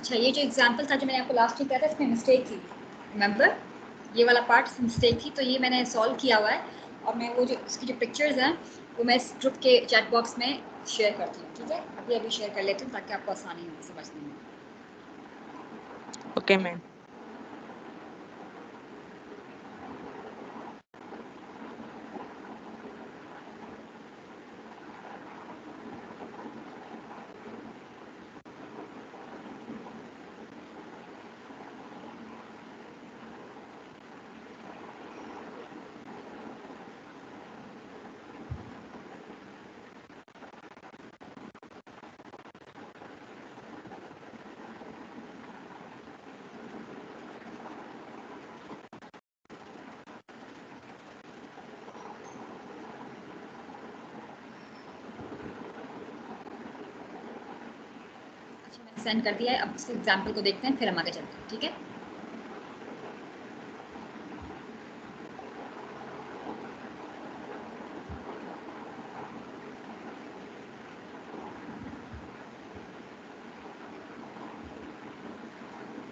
अच्छा, ये जो एग्जांपल था जो मैंने आपको लास्ट वीक दिया था, इसमें मिस्टेक थी, रिमेंबर ये वाला पार्ट मिस्टेक थी, तो ये मैंने सॉल्व किया हुआ है और मैं वो जो इसकी जो पिक्चर्स हैं वो मैं इस ग्रुप के चैट बॉक्स में शेयर करती हूँ, ठीक है। अभी शेयर कर लेती हूँ ताकि आपको आसानी हो समझने में। Okay ma'am. सेंड कर दिया है। अब इसके एग्जाम्पल को देखते हैं, फिर हम आगे चलते हैं, ठीक है।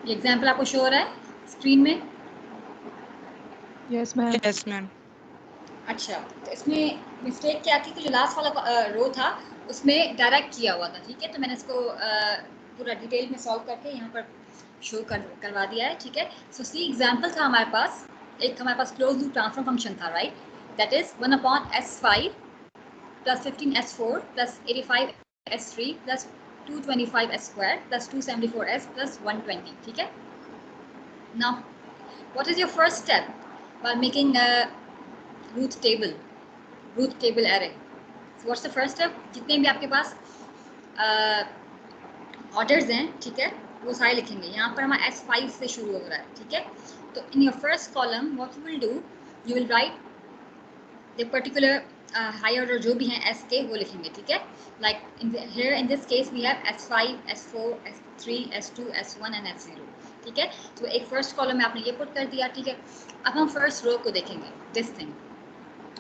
ये एग्जाम्पल आपको शो हो रहा है स्क्रीन में? Yes ma'am. Yes ma'am. अच्छा, तो इसमें मिस्टेक क्या थी कि जो लास्ट वाला रो था उसमें डायरेक्ट किया हुआ था, ठीक है। तो मैंने इसको पूरा डिटेल में सॉल्व करके यहाँ पर शो करवा दिया है, ठीक है। सो सी एग्जाम्पल था हमारे पास, एक हमारे पास क्लोज लूप ट्रांसफर फंक्शन था, right. That is 1/s5 plus 15s4 plus 85s3 plus 225s² plus 274s plus 120, ठीक है। Now what is your first step while making a Ruth table array? What's the first step? जितने भी आपके पास orders हैं, ठीक है, वो सारे लिखेंगे। यहाँ पर हमारा S5 से शुरू हो रहा है, ठीक है। तो in your first column what you will do, you will write the particular higher order जो भी हैं S के, वो लिखेंगे, ठीक है। Like here in this case we have S5, S4, S3, S2, S1 and S0, ठीक है। तो एक फर्स्ट कॉलम में आपने ये पुट कर दिया, ठीक है। अब हम फर्स्ट रो को देखेंगे, दिस थिंग,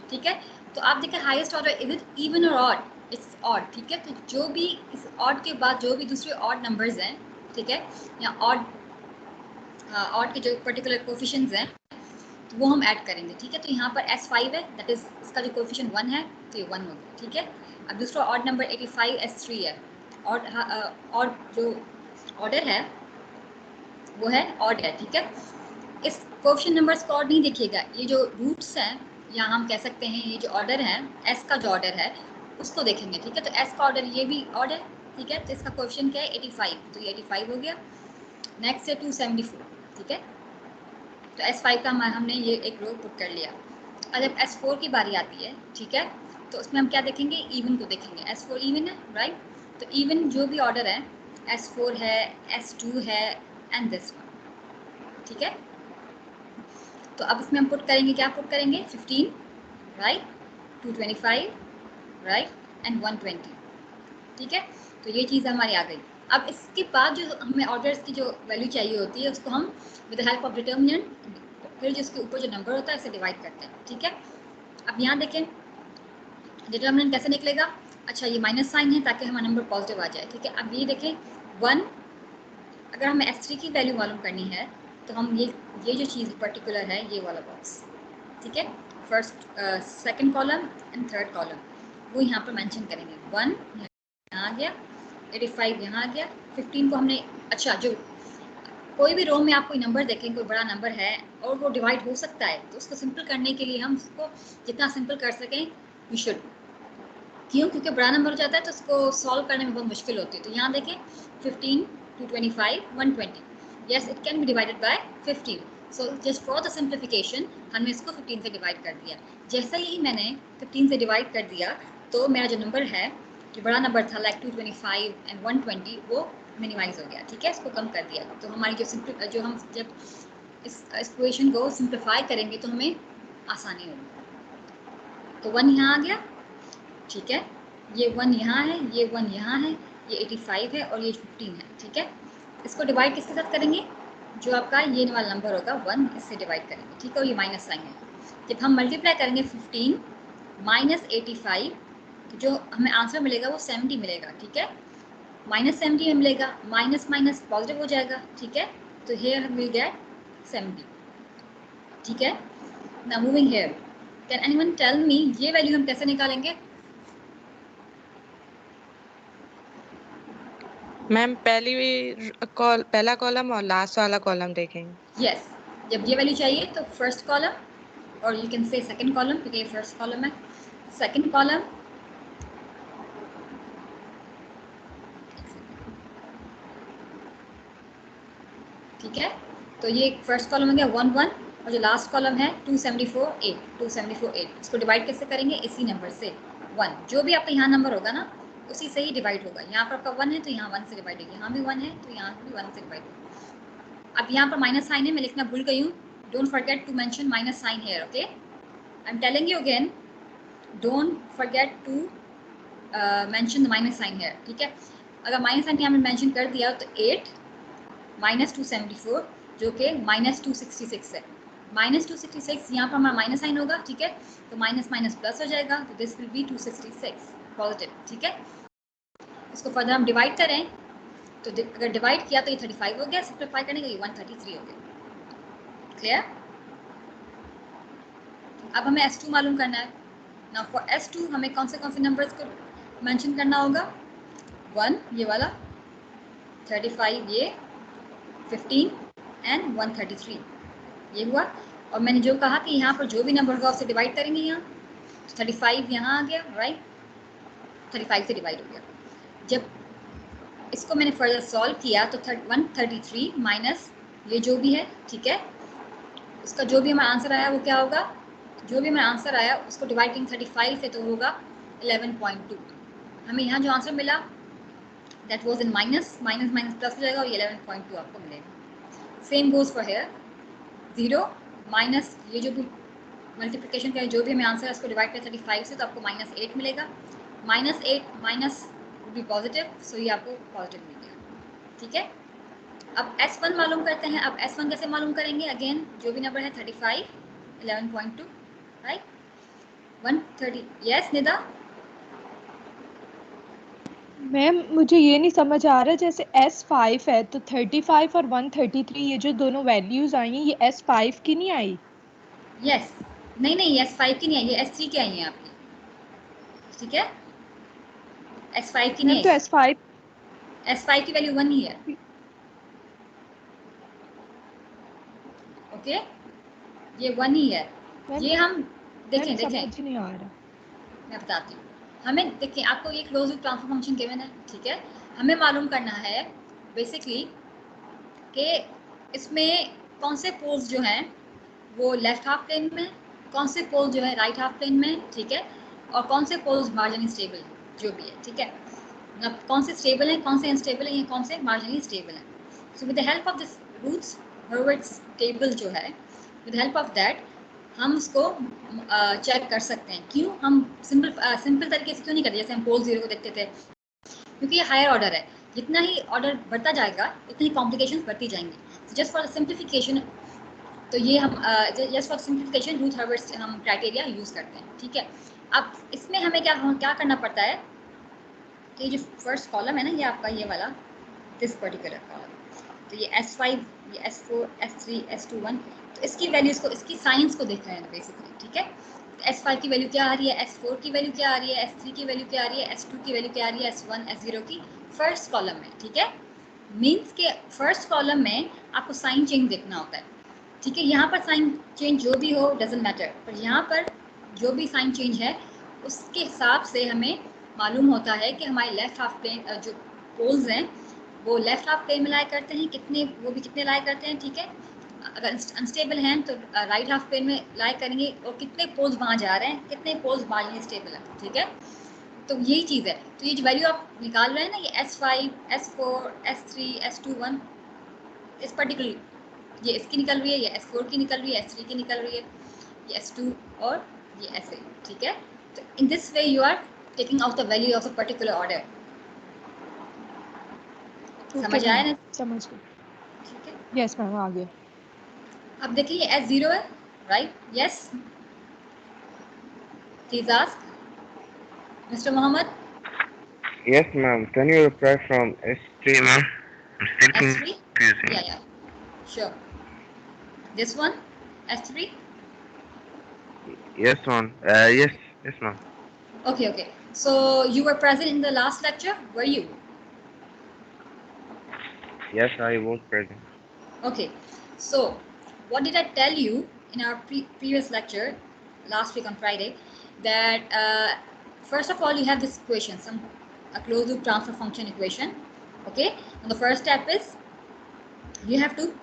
ठीक है। तो आप देखें highest order is it even और ऑड? इट्स ऑड, ठीक है। तो जो भी इस ऑड के बाद जो भी दूसरे ऑड नंबर्स हैं, ठीक है, या ऑड के जो पर्टिकुलर कोफिशिएंट्स हैं तो वो हम ऐड करेंगे, ठीक है। तो यहाँ पर S5 है, दैट इज इसका जो कोफिशिएंट 1 है, तो ये 1 हो गया, ठीक है। अब दूसरा ऑड नंबर 85s3 है, और जो ऑर्डर है वो है ऑड है, ठीक है। इस कोफिशिएंट नंबर्स को और नहीं देखिएगा, ये जो रूट्स हैं या हम कह सकते हैं ये जो ऑर्डर है, एस का जो ऑर्डर है उसको देखेंगे, ठीक है। तो एस का ऑर्डर ये भी ऑर्डर, ठीक है। तो इसका कोफिशिएंट क्या है? 85, तो ये 85 हो गया। नेक्स्ट है 274, ठीक है। तो S5 का हमने ये एक रो पुट कर लिया। और जब S4 की बारी आती है, ठीक है, तो उसमें हम क्या देखेंगे? इवन को देखेंगे। S4 इवन है, राइट। तो इवन जो भी ऑर्डर है, S4 है, S2 है एंड दिस वन, ठीक है। तो अब इसमें हम पुट करेंगे, क्या पुट करेंगे? 15, राइट, 225, राइट, एंड 120, ठीक है। तो ये चीज़ हमारी आ गई। अब इसके बाद जो हमें ऑर्डर्स की जो वैल्यू चाहिए होती है उसको हम with the help of determinant फिर जिसके ऊपर जो नंबर होता है इसे डिवाइड करते हैं, ठीक है। अब यहाँ देखें डिटर्मिनेंट कैसे निकलेगा? अच्छा, ये माइनस साइन है ताकि हमारा नंबर पॉजिटिव आ जाए, ठीक है। अब ये देखें 1, अगर हमें S3 की वैल्यू मालूम करनी है तो हम ये जो चीज़ पर्टिकुलर है, ये वाला बॉक्स, ठीक है, first second column and third column वो यहाँ पर मेंशन करेंगे। 1 यहाँ आ गया, 85 यहाँ आ गया, 15 को हमने, अच्छा, जो कोई भी रो में आप कोई नंबर देखें, कोई बड़ा नंबर है और वो डिवाइड हो सकता है, तो उसको सिंपल करने के लिए हम उसको जितना सिंपल कर सकें वी शुड। क्यों? क्योंकि बड़ा नंबर हो जाता है तो उसको सॉल्व करने में बहुत मुश्किल होती है। तो यहाँ देखें 15, 225, 120, yes it can be divided by 15। So just for the simplification हमने इसको 15 से डिवाइड कर दिया। जैसे ही मैंने 15 से डिवाइड कर दिया तो मेरा जो नंबर है, जो बड़ा नंबर था लाइक 225 एंड 120, वो मिनिमाइज हो गया, ठीक है, इसको कम कर दिया। तो हमारी जो हम जब इस इक्वेशन को सिंप्लीफाई करेंगे तो हमें आसानी होगी। तो 1 यहाँ आ गया, ठीक है, ये 1 यहाँ है, ये 1 यहाँ है, ये 85 है और ये 15 है, ठीक है। इसको डिवाइड किसके साथ करेंगे? जो आपका ये वाला नंबर होगा 1, इससे डिवाइड करेंगे, ठीक है। और ये माइनस साइन है। जब हम मल्टीप्लाई करेंगे 15 माइनस 85 तो जो हमें आंसर मिलेगा वो 70 मिलेगा, ठीक है। -70 में मिलेगा, माइनस माइनस पॉजिटिव हो जाएगा, ठीक है। तो हेयर विल गेट 70, ठीक है। Now moving here, can anyone tell me ये वैल्यू हम कैसे निकालेंगे? मैम पहला कॉलम और लास्ट वाला कॉलम देखेंगे। यस, जब ये वैल्यू चाहिए तो फर्स्ट कॉलम, और you can say second column क्योंकि ये फर्स्ट कॉलम है। सेकंड कॉलम, ठीक है। तो ये फर्स्ट कॉलम हो गया 1 1, और जो लास्ट कॉलम है 274 8, 274 8। इसको डिवाइड कैसे करेंगे? इसी नंबर से 1, जो भी आपका यहाँ नंबर होगा ना उसी से ही डिवाइड होगा। यहाँ पर आपका 1 है तो यहाँ 1 से डिवाइड होगी, यहाँ भी 1 है तो यहाँ भी 1 से डिवाइड होगा। अब यहाँ पर माइनस साइन है, मैं लिखना भूल गई हूँ। Don't forget to mention minus sign here, okay. I am telling you again, don't forget to mention the minus sign here, ठीक है। अगर माइनस साइन यहाँ में मेंशन कर दिया तो 8 माइनस 274 जो कि माइनस 266 है। माइनस 266 यहाँ पर हमारा माइनस साइन होगा, ठीक है। तो माइनस माइनस प्लस हो जाएगा, तो दिस विल बी 266 पॉजिटिव, ठीक है। इसको फर्दर हम डिवाइड करें तो अगर डिवाइड किया तो ये 35 हो गया, सिंप्लीफाई करने का ये 133 हो गया। क्लियर? अब हमें S2 मालूम करना है। नाउ फॉर S2 हमें कौन से नंबर्स को मेंशन करना होगा? 1 ये वाला, 35 ये, 15 एंड 133 ये हुआ। और मैंने जो कहा कि यहाँ पर जो भी नंबर होगा उससे डिवाइड करेंगे। यहाँ 35 यहाँ आ गया, राइट, 35 से डिवाइड हो गया। जब इसको मैंने फर्दर सॉल्व किया तो 133 माइनस ये जो भी है, ठीक है, उसका जो भी हमारा आंसर आया वो क्या होगा? जो भी हमारा आंसर आया उसको डिवाइड करेंगे 35 से तो होगा 11.2। हमें यहाँ जो आंसर मिला that was in minus, minus minus plus हो जाएगा और ये 11.2 आपको मिलेगा। Same goes for here, 0 minus ये जो भी मल्टीप्लिकेशन का जो भी हमें आंसर है उसको डिवाइड करें 35 से तो आपको -8 मिलेगा। -8 माइनस विल बी पॉजिटिव, सो ये आपको पॉजिटिव मिल गया, ठीक है। अब S1 मालूम करते हैं। अब S1 कैसे मालूम करेंगे? अगेन जो भी नंबर है 35, 11.2, राइट, 130। यस निदा? मैम मुझे ये नहीं समझ आ रहा, जैसे S5 है तो 35 और 133 ये जो दोनों वैल्यूज आई हैं ये S5 की नहीं आई? यस, नहीं नहीं S5 की नहीं आई, ये S3 की आई है आपकी, ठीक है। S5 की नहीं मैम तो आई, S5 S5 की वैल्यू 1 ही है, ओके, ये 1 ही है। मैम ये हम मैम देखें समझ नहीं आ रहा। मैं बताती हूँ। हमें देखिए, आपको ये close loop transfer function given है, ठीक है। हमें मालूम करना है बेसिकली कि इसमें कौन से पोल्स जो हैं वो लेफ्ट हाफ प्लेन में, कौन से पोल्स जो है राइट हाफ प्लेन में, ठीक है, और कौन से पोल्स मार्जिनली स्टेबल जो भी है, ठीक है। अब कौन से स्टेबल हैं, कौन से अनस्टेबल हैं, कौन से मार्जिनली स्टेबल हैं। So with the help of this Routh's Hurwitz table जो है, विद हेल्प ऑफ दैट हम उसको चेक कर सकते हैं। क्यों हम सिंपल तरीके से क्यों नहीं करते जैसे हम पोल 0 को देखते थे? क्योंकि ये हायर ऑर्डर है, जितना ही ऑर्डर बढ़ता जाएगा उतनी ही कॉम्प्लिकेशंस बढ़ती जाएंगी। जस्ट फॉर सिंप्लीफिकेशन, तो ये हम just for simplification Ruth Hurwitz हम क्राइटेरिया यूज़ करते हैं, ठीक है। अब इसमें हमें क्या करना पड़ता है कि ये जो फर्स्ट कॉलम है ना, ये आपका ये वाला दिस पर्टिकुलर कॉलम, तो ये S5, ये S4, S3, S2, 1, तो इसकी वैल्यूज़ को, इसकी साइंस को देख रहे हैं बेसिकली, ठीक है। तो S5 की वैल्यू क्या आ रही है, S4 की वैल्यू क्या आ रही है, S3 की वैल्यू क्या आ रही है, S2 की वैल्यू क्या आ रही है, S1, S0 की फर्स्ट कॉलम में, ठीक है। मीन्स के फर्स्ट कॉलम में आपको साइन चेंज देखना होता है, ठीक है। यहाँ पर साइन चेंज जो भी हो डजेंट मैटर, पर यहाँ पर जो भी साइन चेंज है उसके हिसाब से हमें मालूम होता है कि हमारे लेफ्ट हाफ प्लेन जो पोल्स हैं वो लेफ्ट हाफ प्लेन में लाई करते हैं कितने, वो भी कितने लाई करते हैं, ठीक है। अगर अनस्टेबल हैं तो राइट हाफ प्लेन में लाई करेंगे, और कितने पोल्स वहाँ जा रहे हैं, कितने पोल्स मार्जिनली स्टेबल है, ठीक है। तो यही चीज़ है। तो ये जो वैल्यू आप निकाल रहे हैं ना, ये S5, S4, S3, S2, 1, इस पर्टिकुलर ये इसकी निकल रही है, ये S4 की निकल रही है, S3 की निकल रही है, ये S2 और ये ऐसे, ठीक है। तो in this way you are taking out the value of a particular order. समझ आया ना? समझ गई। ठीक है। यस मैम आ गया। अब देखिए ये S0 है, right, yes, please ask mister Mohammed. Yes, ma'am. Can you reply from S3, ma'am? I'm still S3? confusing. Yeah, sure. This one, S3? Yes, ma'am. Yes, ma'am. Okay. So you were present in the last lecture, were you? Yes, I was present. Okay. So what did I tell you in our previous lecture last week on Friday? That first of all, you have this equation, a closed loop transfer function equation. Okay. And the first step is you have to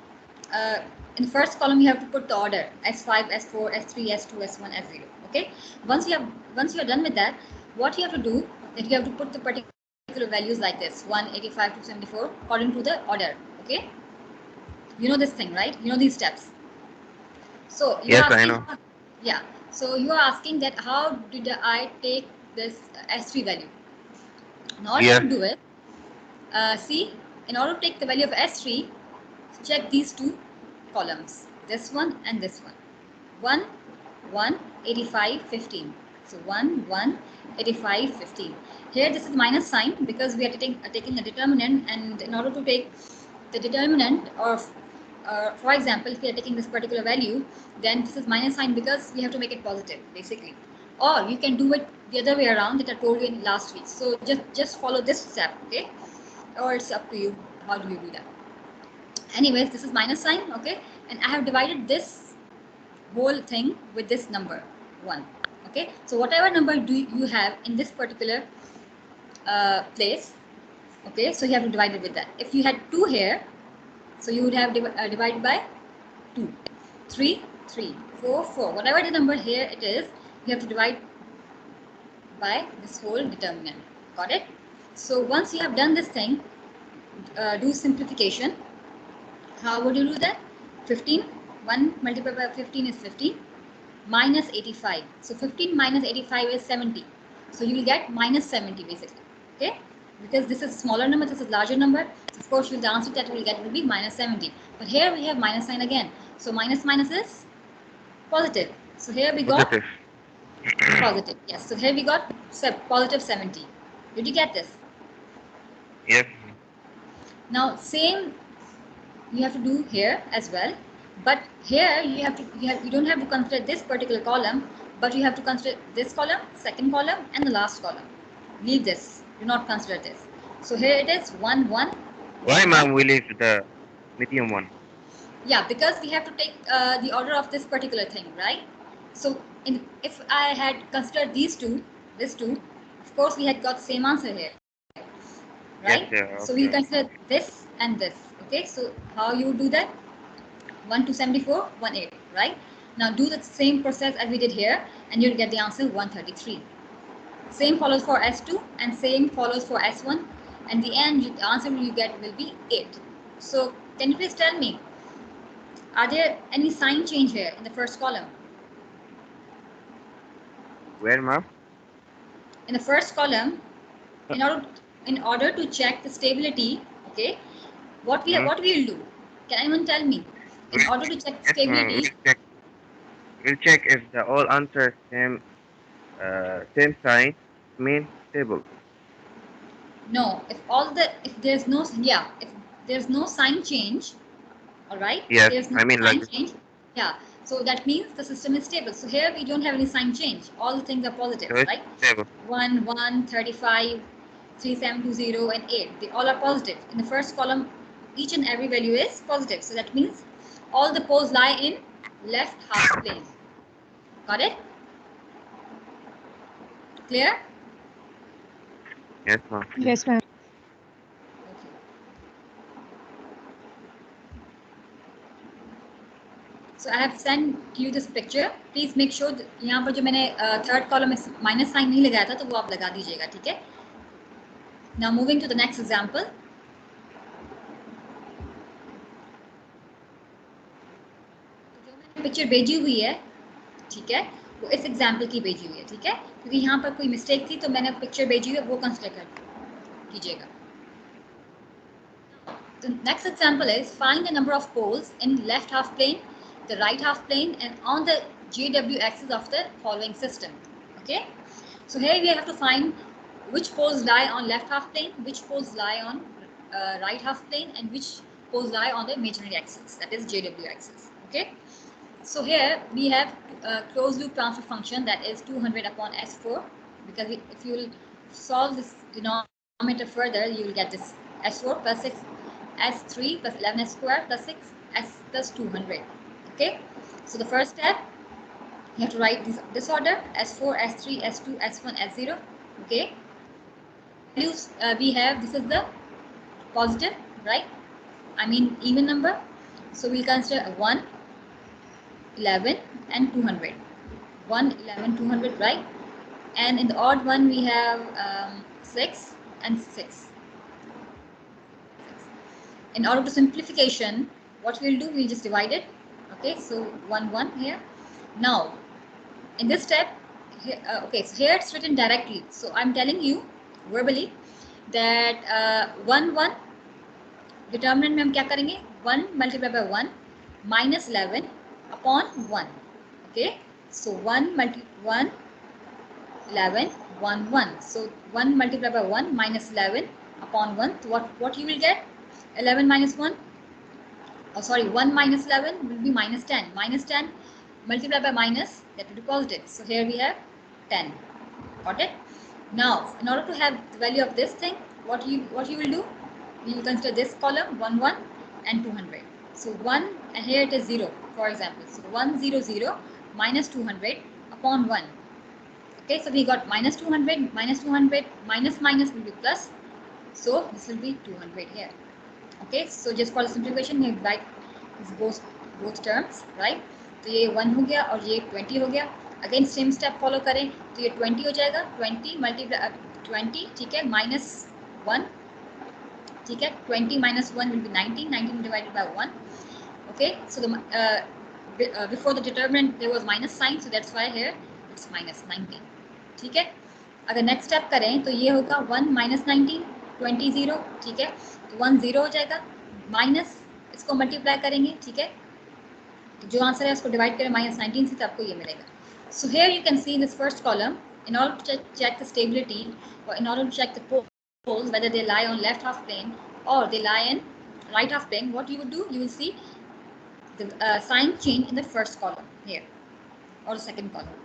in the first column you have to put the order S5, S4, S3, S2, S1, S0. Okay. Once you are done with that, what you have to do that you have to put the particular values like this 185 to 74 according to the order. Okay. You know this thing, right? You know these steps. So you Yes, are I asking, know. yeah. So you are asking that how did I take this S3 value? Now all you Yes. have to do is see, in order to take the value of S3, check these two columns, this one and this one. 1, 1, 85, 15. So 1, 1, 85, 15. Here this is minus sign because we are taking a determinant, and in order to take the determinant of for example, if we are taking this particular value, then this is minus sign because we have to make it positive basically. Or you can do it the other way around that I told you in last week. So just follow this step, okay? Or it's up to you. How do you do that? Anyways, this is minus sign, okay? And I have divided this whole thing with this number 1, okay? So whatever number do you have in this particular place, okay, so you have to divide it with that. If you had 2 here, so you would have divided by 2, 3, 3, 4, 4. Whatever the number here it is, you have to divide by this whole determinant. Got it? So once you have done this thing, do simplification. How would you do that? 15, 1 multiplied by 15 is 15, minus 85. So 15 minus 85 is 70. So you will get minus 70 basically. Okay? Because this is a smaller number, this is a larger number. So of course, the answer that you will get will be minus 70. But here we have minus sign again. So minus is positive. So here we got Positive. positive. Yes. So here we got positive 70. Did you get this? Yes. Now same you have to do here as well, but here you don't have to consider this particular column, but you have to consider this column, second column, and the last column. Leave this. Do not consider this. So here it is 1 1. Why, 1, ma'am, 1. we leave the medium one? Yeah, because we have to take the order of this particular thing, right? So if I had considered these two, this two, of course we had got same answer here, Yes, right? sir. So we Okay. consider this and this. Okay, so how you do that? 1 to 74, 1 8, right? Now do the same process as we did here, and you'll get the answer 133. Same follows for S2 and same follows for S1, and the answer you get will be 8. So can you please tell me, are there any sign change here in the first column? Where, ma'am? In the first column, in order to check the stability, okay, what we will do? Can anyone tell me? In order to check Yes, ma'am. stability, We'll check if the all answers same sign mean stable. no. If there's no sign change, all right. Yes, There's no I mean like sign this. change. Yeah. So that means the system is stable. So here we don't have any sign change. All the things are positive, So it's right? stable. 1, 1, 35, 3720, and 8. They all are positive. In the first column, each and every value is positive. So that means all the poles lie in left half plane. Got it? Clear? Yes, ma'am. Yes, ma'am. Okay. So I have sent you this picture. Please make sure यहाँ पर जो मैंने third column में minus sign नहीं लगाया था तो वो आप लगा दीजिएगा, ठीक है? Now moving to the next example. जो मैंने पिक्चर भेजी हुई है, ठीक है, वो इस एग्जाम्पल की भेजी हुई है, ठीक है, क्योंकि यहाँ पर कोई मिस्टेक थी तो मैंने पिक्चर भेजी हुई है वो कंसिडर कीजिएगा. The next example is find the number of poles in left half plane, the right half plane, and on the JW axis of the following system. Okay, so here we have to find which poles lie on left half plane, which poles lie on right half plane, and which poles lie on the imaginary axis, that is JW axis. Okay, so here we have closed loop transfer function, that is 200 upon S4, because if you will solve this denominator further, you will get this S4 plus 6 S3 plus 11S square plus 6 S plus 200. Okay, so the first step, you have to write this order: S4, S3, S2, S1, S0. Okay, values we have, this is the positive, right? I mean even number. So we'll consider 1, 11 and 200. 1, 11, 200, right? And in the odd one we have 6 and 6. In order to simplification, what we'll do, we'll just divide it. Okay, so 1, 1 here. Now in this step, okay, so here it's written directly. So I'm telling you verbally that 1, 1 determinant में हम क्या करेंगे, 1 multiply by 1 minus 11 upon 1. Okay, so 1 11 1 1. So 1 multiplied by 1 minus 11 upon 1. So what you will get? 11 minus 1. Oh, sorry, 1 minus 11 will be minus 10. Minus 10 multiplied by minus, that will be positive. So here we have 10. Got it? Now, in order to have the value of this thing, what you will do? You will consider this column 1 1 and 200. So 1, and here it is 0, for example. So 1 0 0 minus 200 upon 1. Okay, so we got minus 200, minus 200, minus minus will be plus. So this will be 200 here. Okay, so just for the simplification, we write both terms, right? तो ये 1 हो गया और ये 20 हो गया. Again same step follow करें तो ये 20 हो जाएगा. 20 मल्टीप्लाई 20, ठीक है, माइनस 1, ठीक है. 20 minus 1 will be 19. 19 divided by 1. Okay, so the before the determinant there was minus sign, so that's why here it's minus 19. ठीक है. अगर नेक्स्ट स्टेप करें तो ये होगा 1 minus 19, 20 0, ठीक है. तो 1 0 हो जाएगा, माइनस इसको मल्टीप्लाई करेंगे, ठीक है. तो जो आंसर है उसको डिवाइड करें माइनस 19 से, तो आपको ये मिलेगा. So here you can see this first column. In order to check the stability, or in order to check the poles whether they lie on left half plane or they lie in right half plane, what you would do, you will see the sign change in the first column here, or the second column.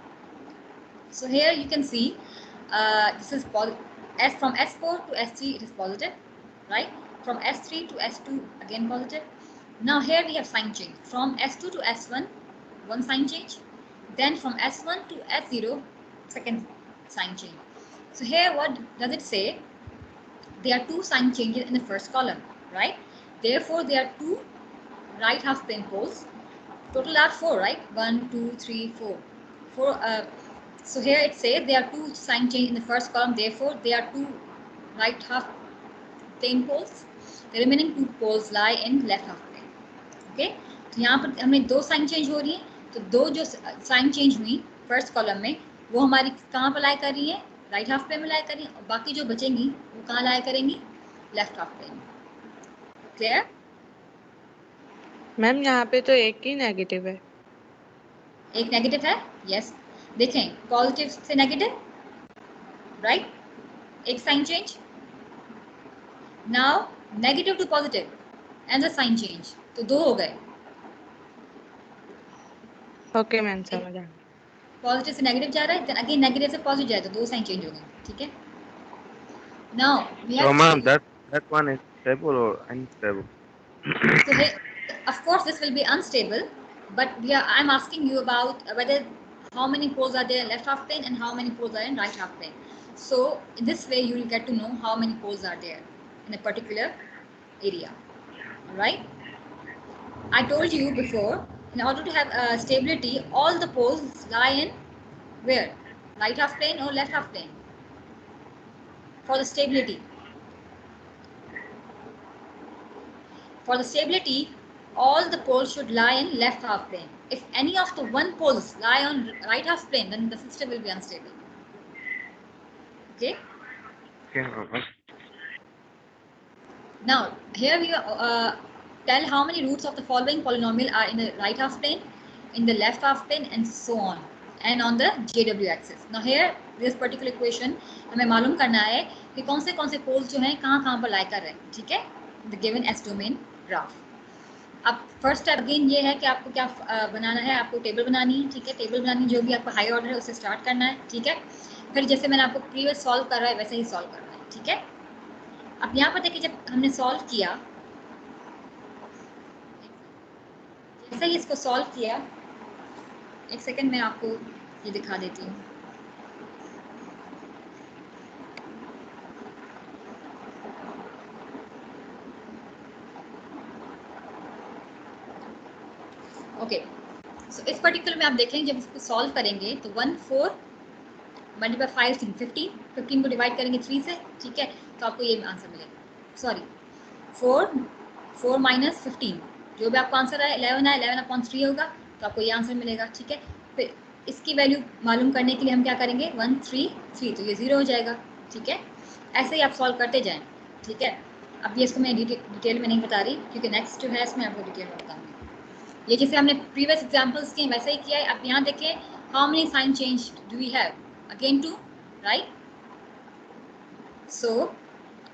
So here you can see this is from S4 to S3 it is positive, right? From S3 to S2 again positive. Now here we have sign change from S2 to S1, one sign change, then from S1 to S0 second sign change. So here what does it say? There are two sign changes in the first column, right? Therefore there are two right half plane poles. Total are 4, right? 1 2 3 4. So here it says there are two sign change in the first column, therefore there are two right half plane poles. The remaining two poles lie in left half plane. Okay, तो यहाँ पर हमें दो sign change हो रही है. तो दो जो साइन चेंज हुई फर्स्ट कॉलम में, वो हमारी कहाँ पर लाई कर रही है? राइट हाफ प्लेन में लाई कर रही है, और बाकी जो बचेंगी वो कहाँ लाई करेंगी? लेफ्ट हाफ प्लेन में. क्लियर? मैम यहाँ पे तो एक ही नेगेटिव है. एक नेगेटिव है, यस. देखें, पॉजिटिव से नेगेटिव, राइट, एक sign change. Now negative to positive and the sign change, तो दो हो गए. ओके मैम, समझ आ गया. पॉजिटिव से नेगेटिव जा रहा है, देन अगेन नेगेटिव से पॉजिटिव जाए, तो दो साइन चेंज हो गए. ठीक है. Now we have, So, ma'am, that one is stable or unstable? so here, of course this will be unstable, but I'm asking you about whether how many poles are there in left half plane and how many poles are in right half plane. So in this way you will get to know how many poles are there in a particular area. All right, I told you before, in order to have stability, all the poles lie in where? Right half plane or left half plane? For the stability. For the stability, all the poles should lie in left half plane. If any of the one poles lie on right half plane, then the system will be unstable. Okay? Okay, ma'am. Now, here we tell how many roots of the following polynomial are in the right half plane, in the left half plane, and so on. and on the JW axis. Now here this particular equation हमें मालूम करना है कि कौन से poles जो हैं कहाँ पर लाई कर रहे हैं, ठीक है, the given S domain graph. अब फर्स्ट स्टेप अगेन ये है कि आपको क्या बनाना है, आपको टेबल बनानी है, ठीक है, टेबल बनानी, जो भी आपका हाई ऑर्डर है उससे स्टार्ट करना है, ठीक है, फिर जैसे मैंने आपको प्रीवियस सॉल्व कर रहा है वैसे ही सॉल्व करना है, ठीक है। अब यहाँ पर देखिए जब हमने सॉल्व किया, जैसे ही इसको सॉल्व किया, एक सेकेंड मैं आपको ये दिखा देती हूँ। ओके, सो इस पर्टिकुलर में आप देखेंगे जब इसको सॉल्व करेंगे तो 1 4 मल्टीप्लाई 5 15 15 को डिवाइड करेंगे 3 से, ठीक है, तो आपको ये आंसर मिलेगा। सॉरी 4 माइनस 15, जो भी आपका आंसर है 11 है, 11/3 होगा, तो आपको ये आंसर मिलेगा, ठीक है। फिर इसकी वैल्यू मालूम करने के लिए हम क्या करेंगे 1 3 3, तो ये 0 हो जाएगा, ठीक है। ऐसे ही आप सॉल्व करते जाएं, ठीक है। अब ये इसको मैं डिटेल में नहीं बता रही क्योंकि नेक्स्ट जो है इसमें आपको डिटेल में बताऊँगी। ये जैसे हमने प्रीवियस एग्जांपल्स किए वैसे ही किया है। अब यहाँ देखें how many sign change do we have, again 2, right. So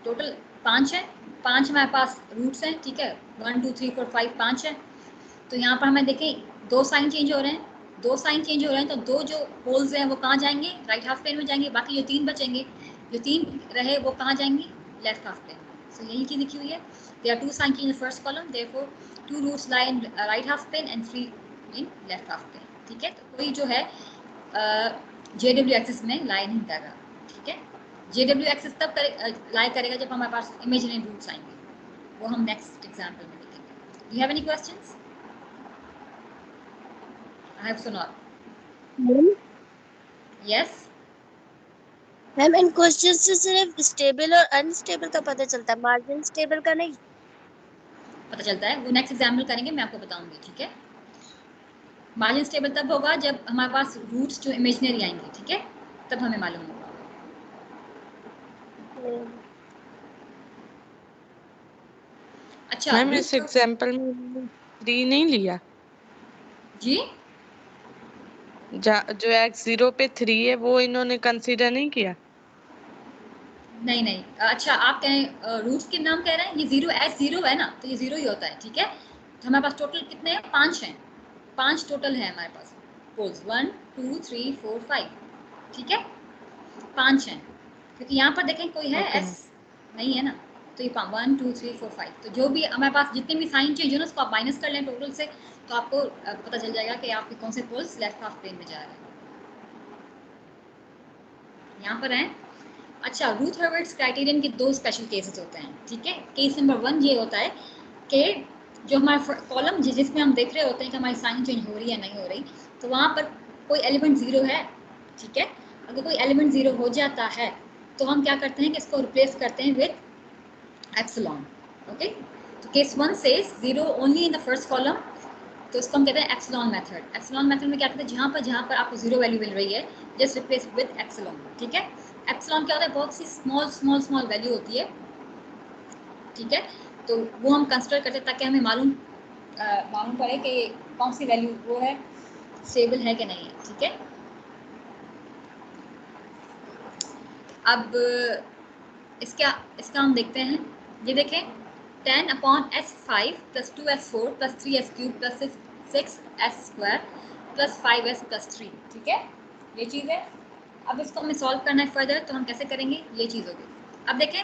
total 5 है, 5 हमारे पास रूट्स हैं, ठीक है, 1 2 3 4 5 5 है। तो यहाँ पर हमें देखें 2 साइन चेंज हो रहे हैं, 2 साइन चेंज हो रहे हैं, तो 2 जो होल्स हैं वो कहाँ जाएंगे, राइट हाफ प्लेन में जाएंगे, बाकी जो 3 बचेंगे, जो 3 रहे वो कहाँ जाएंगे, लेफ्ट हाफ प्लेन। सो यही चीज़ लिखी हुई है, there are 2 sign change in first column, therefore 2 roots lie in right half plane and 3 in left half plane, ठीक है। तो कोई जो है JW एक्सिस में लाई नहीं कर रहा, ठीक है। JW एक्सिस तब लाई करेगा जब हमारे पास इमेजिनरी रूट्स आएंगे, वो हम नेक्स्ट एग्जाम्पल में देखेंगे। Do you have any questions? I have Sonal. Ma'am Yes. Ma'am in question से सिर्फ स्टेबल और अनस्टेबल का पता चलता है, मार्जिन स्टेबल का नहीं। पता चलता है, वो नेक्स्ट एग्जाम्पल करेंगे, मैं आपको बताऊंगी, ठीक है। मार्जिन स्टेबल तब होगा जब हमारे पास रूट्स जो इमेजिनरी आएंगे, ठीक है, तब हमें मालूम होगा। अच्छा मैम इस एग्जांपल में 3 नहीं लिया, जी, जो x 0 पे 3 है वो इन्होंने कंसीडर नहीं किया। नहीं नहीं, अच्छा आप कहें रूट्स के नाम कह रहे हैं, ये 0 S 0 है ना, तो ये 0 ही होता है, ठीक है। तो हमारे पास टोटल कितने हैं, 5 हैं, 5 टोटल है हमारे पास पोल्स, 1 2 3 4 5, ठीक है, 5 हैं, क्योंकि यहाँ पर देखें कोई है Okay. S नहीं है ना, तो ये 1 2 3 4 5, तो जो भी हमारे पास जितने भी साइन चेंज हो ना उसको आप माइनस कर लें टोटल से, तो आपको पता चल जाएगा कि आपके कौन से पोल्स लेफ्ट हाफ प्लेन में जा रहे हैं। यहाँ पर हैं। अच्छा, रूथ हर्विट्ज क्राइटेरियन के 2 स्पेशल केसेस होते हैं, ठीक है। केस नंबर 1 ये होता है कि जो हमारा कॉलम जिसमें हम देख रहे होते हैं कि हमारी साइन चेंज हो रही है नहीं हो रही, तो वहाँ पर कोई एलिमेंट 0 है, ठीक है। अगर कोई एलिमेंट 0 हो जाता है तो हम क्या करते हैं कि इसको रिप्लेस करते हैं विद एप्सिलॉन, ओके। तो case 1 says 0 only in the first column, तो इसको हम कहते हैं एप्सिलॉन मेथड। एप्सिलॉन मेथड में क्या कहते हैं, जहाँ पर आपको 0 वैल्यू मिल रही है जस्ट रिप्लेस विद एप्सिलॉन, ठीक है। एप्सिलॉन क्या होता है, बहुत सी स्मॉल वैल्यू होती है, ठीक है, तो वो हम कंसिडर करते हैं ताकि हमें मालूम पड़े कि कौन सी वैल्यू वो है, स्टेबल है कि नहीं है, ठीक है। अब इसका हम देखते हैं, ये देखें 10/S5 + 2S4 + 3S³ + 6S² + 5S+3, ठीक है, ये चीज़ है। अब इसको हमें सॉल्व करना है फर्दर, तो हम कैसे करेंगे, ये चीज़ होगी। अब देखें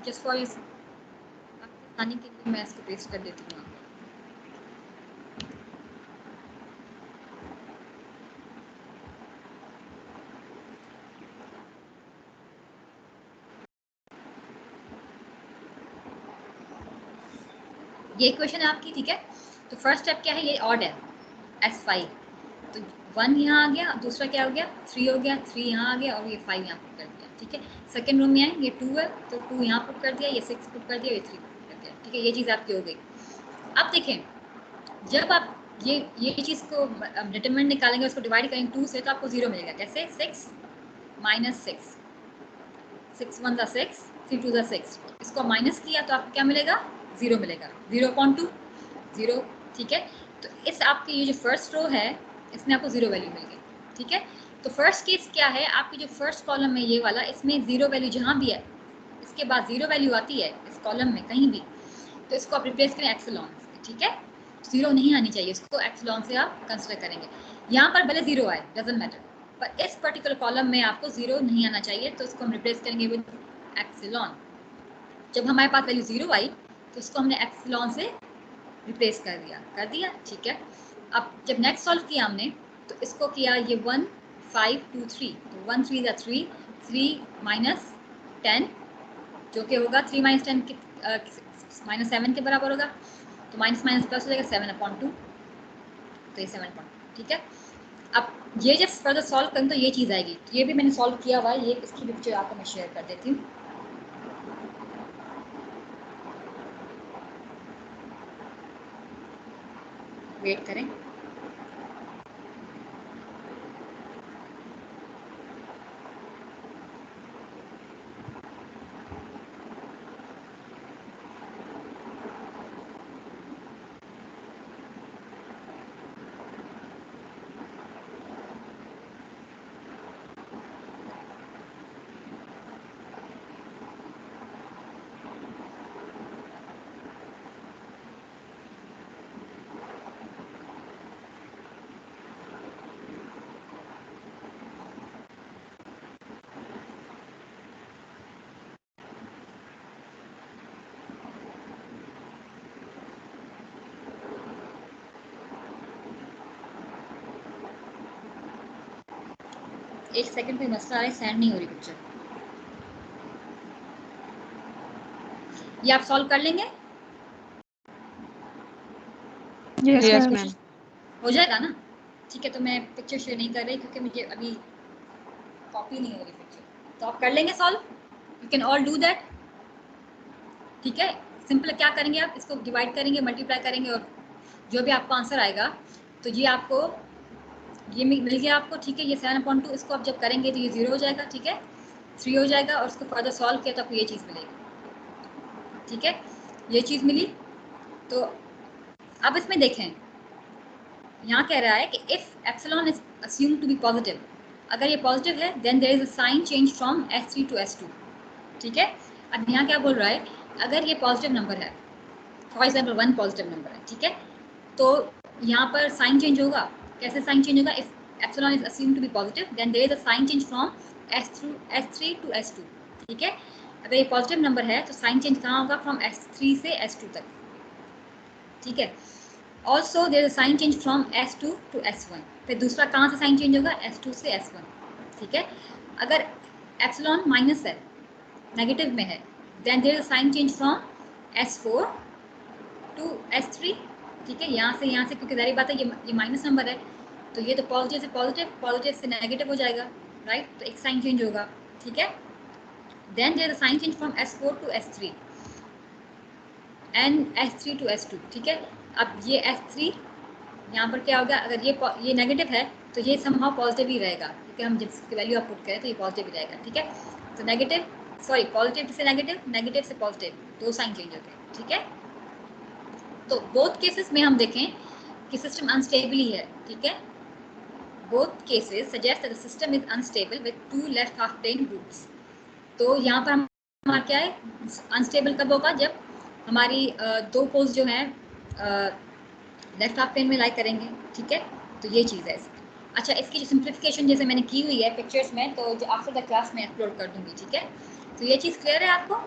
जस्ट फॉर आसानी के लिए मैं इसको पेस्ट कर देती हूँ। ये इक्वेशन है आपकी, ठीक है। तो फर्स्ट स्टेप क्या है, ये ऑड है S5, तो 1 यहाँ आ गया, दूसरा क्या हो गया 3 हो गया, 3 यहाँ आ गया और ये 5 यहाँ पुट कर दिया, ठीक है। सेकंड रूम में है, ये 2 है तो 2 यहाँ पुट कर दिया, ये 6 पुट कर दिया, ये 3 पुट कर दिया, ठीक है, ये चीज़ आपकी हो गई। अब देखें जब आप ये चीज़ को डिटरमिनेंट निकालेंगे, उसको डिवाइड करेंगे 2 से, तो आपको 0 मिलेगा, कैसे 6 - 6, 6 1 = 6, 3 2 = 6, इसको माइनस किया तो आपको क्या मिलेगा 0 मिलेगा, 0.2 0, ठीक है। तो इस आपकी ये जो फर्स्ट रो है इसमें आपको 0 वैल्यू मिल गई, ठीक है। तो फर्स्ट केस क्या है, आपकी जो फर्स्ट कॉलम है ये वाला, इसमें जीरो वैल्यू जहाँ भी है, इसके बाद जीरो वैल्यू आती है इस कॉलम में कहीं भी, तो इसको आप रिप्लेस करें एप्सिलॉन से, ठीक है। जीरो नहीं आनी चाहिए, इसको एप्सिलॉन से आप कंसिडर करेंगे। यहाँ पर भले जीरो आए, डजंट मैटर, पर इस पर्टिकुलर कॉलम में आपको जीरो नहीं आना चाहिए, तो इसको हम रिप्लेस करेंगे विद एप्सिलॉन। जब हमारे पास वैल्यू जीरो आई तो इसको हमने एप्सिलॉन से रिप्लेस कर दिया, ठीक है। अब जब नेक्स्ट सॉल्व किया हमने, तो इसको किया ये 1 5 2 3, तो 1 3 ज़ा 3, 3 माइनस 10 जो कि होगा 3 माइनस 10 माइनस 7 के बराबर होगा, तो माइनस माइनस प्लस हो जाएगा 7/2, तो ये 7/2, ठीक है। अब ये जब फर्दर सॉल्व करें तो ये चीज़ आएगी, ये भी मैंने सॉल्व किया हुआ है, ये इसकी पिक्चर आपको मैं शेयर कर देती हूँ। वेट करें। एक सेकंड पे मसला आ रहा है, सेंड नहीं हो रही पिक्चर। ये आप सॉल्व कर लेंगे? Yes ma'am. हो जाएगा ना? ठीक है, तो मैं पिक्चर शेयर नहीं कर रही क्योंकि मुझे अभी कॉपी नहीं हो रही पिक्चर, तो आप कर लेंगे solve, you can all do that, ठीक है। सिंपल क्या करेंगे, आप इसको डिवाइड करेंगे, मल्टीप्लाई करेंगे, और जो भी आपको आंसर आएगा तो ये आपको ये मिल गया आपको, ठीक है। ये 7/2 इसको आप जब करेंगे तो ये 0 हो जाएगा, ठीक है, 3 हो जाएगा, और उसको फर्दर सॉल्व किया तो आपको ये चीज़ मिलेगी, ठीक है। ये चीज़ मिली। तो अब इसमें देखें, यहाँ कह रहा है कि if epsilon is assumed to be positive, अगर ये पॉजिटिव है then there is a sign change from S3 to S2, ठीक है। अब यहाँ क्या बोल रहा है, अगर ये पॉजिटिव नंबर है, फॉर एग्जाम्पल 1 पॉजिटिव नंबर है, ठीक है, तो यहाँ पर साइन चेंज होगा। कैसे साइन चेंज होगा? If epsilon is assumed to be positive then there is a sign change from S3 to S2, ठीक है। अगर ये पॉजिटिव नंबर है तो साइन चेंज कहाँ होगा? फ्रॉम S3 से S2 तक, ठीक है। Also there is a sign change from S2 to S1, फिर दूसरा कहाँ से साइन चेंज होगा? S2 से S1, ठीक है। अगर एप्सिलॉन माइनस है, नेगेटिव में है, then there is a sign change from S4 to S3, ठीक है। यहाँ से क्योंकि जाहिर बात है ये माइनस नंबर है, तो ये तो पॉजिटिव से पॉजिटिव, पॉजिटिव से नेगेटिव हो जाएगा, राइट, तो एक साइन चेंज होगा, ठीक है। Then there is a sign change from S4 to S3 and S3 to S2, ठीक है। अब ये S3 यहाँ पर क्या होगा, अगर ये नेगेटिव है तो ये समहाउ पॉजिटिव ही रहेगा, क्योंकि हम जब इसकी वैल्यू आप पुट करें तो ये पॉजिटिव ही रहेगा, ठीक है। तो नेगेटिव सॉरी पॉजिटिव से नेगेटिव, नेगेटिव से पॉजिटिव, दो साइन चेंज होते हैं, ठीक है। तो बोथ केसेस में हम देखें कि सिस्टम अनस्टेबल ही है, ठीक है। Both cases suggest that the system is unstable with 2 left half plane roots. तो यहाँ पर हमारा क्या है, अनस्टेबल कब होगा? जब हमारी दो पोल्स जो हैं लेफ्ट हाफ प्लेन में लाई करेंगे, ठीक है। तो ये चीज़ है इसकी। अच्छा, इसकी जो सिंप्लीफिकेशन जैसे मैंने की हुई है पिक्चर्स में, तो जो आफ्टर द क्लास में अपलोड कर दूंगी, ठीक है। तो ये चीज़ क्लियर है आपको?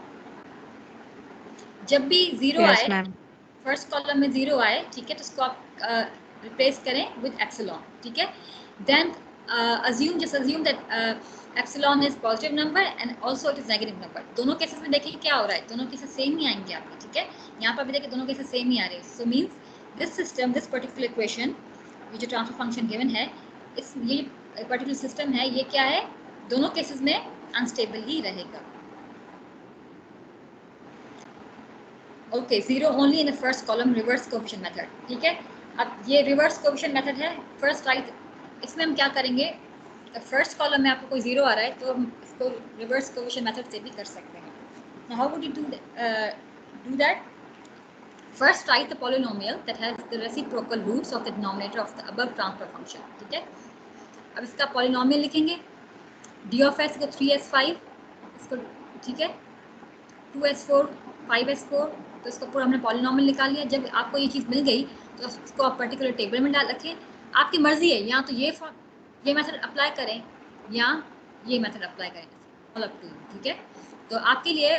जब भी जीरो यस आए, मैम। फर्स्ट कॉलम में जीरो आए, ठीक है, तो उसको आप रिप्लेस करें विद एप्सिलॉन, ठीक है। Then assume that epsilon is positive number and also it is negative number। दोनों केसेस में देखिए क्या हो रहा है, दोनों केसेस सेम ही आएंगे आपके, ठीक है। यहाँ पर भी देखिए दोनों केसेस सेम ही आ रहे हैं। So means this system, this particular equation, ये जो ट्रांसफर फंक्शन गिवन है, इस ये पर्टिकुलर सिस्टम है, ये क्या है, दोनों केसेस में अनस्टेबल ही रहेगा। Okay, zero only in the first column, reverse coefficient method, ठीक है। अब ये रिवर्स कोएफिशिएंट मेथड है, फर्स्ट राइट। इसमें हम क्या करेंगे, फर्स्ट कॉलम में आपको कोई जीरो आ रहा है तो हम इसको रिवर्स कोएफिशिएंट मेथड से भी कर सकते हैं। How would you do that? First write the polynomial that has the reciprocal roots of the denominator of the above transfer function, ठीक है। अब इसका पॉलिनोमियल लिखेंगे, डी ऑफ एस को 3s5 इसको, ठीक है, 2s4 5s4, तो इसको पूरा हमने पॉलिनोमियल निकाल लिया। जब आपको ये चीज़ मिल गई तो इसको आप पर्टिकुलर टेबल में डाल रखें। आपकी मर्जी है, या तो ये मेथड अप्लाई करें या ये मेथड अप्लाई करें, ऑल अप टू यू, ठीक है। तो आपके लिए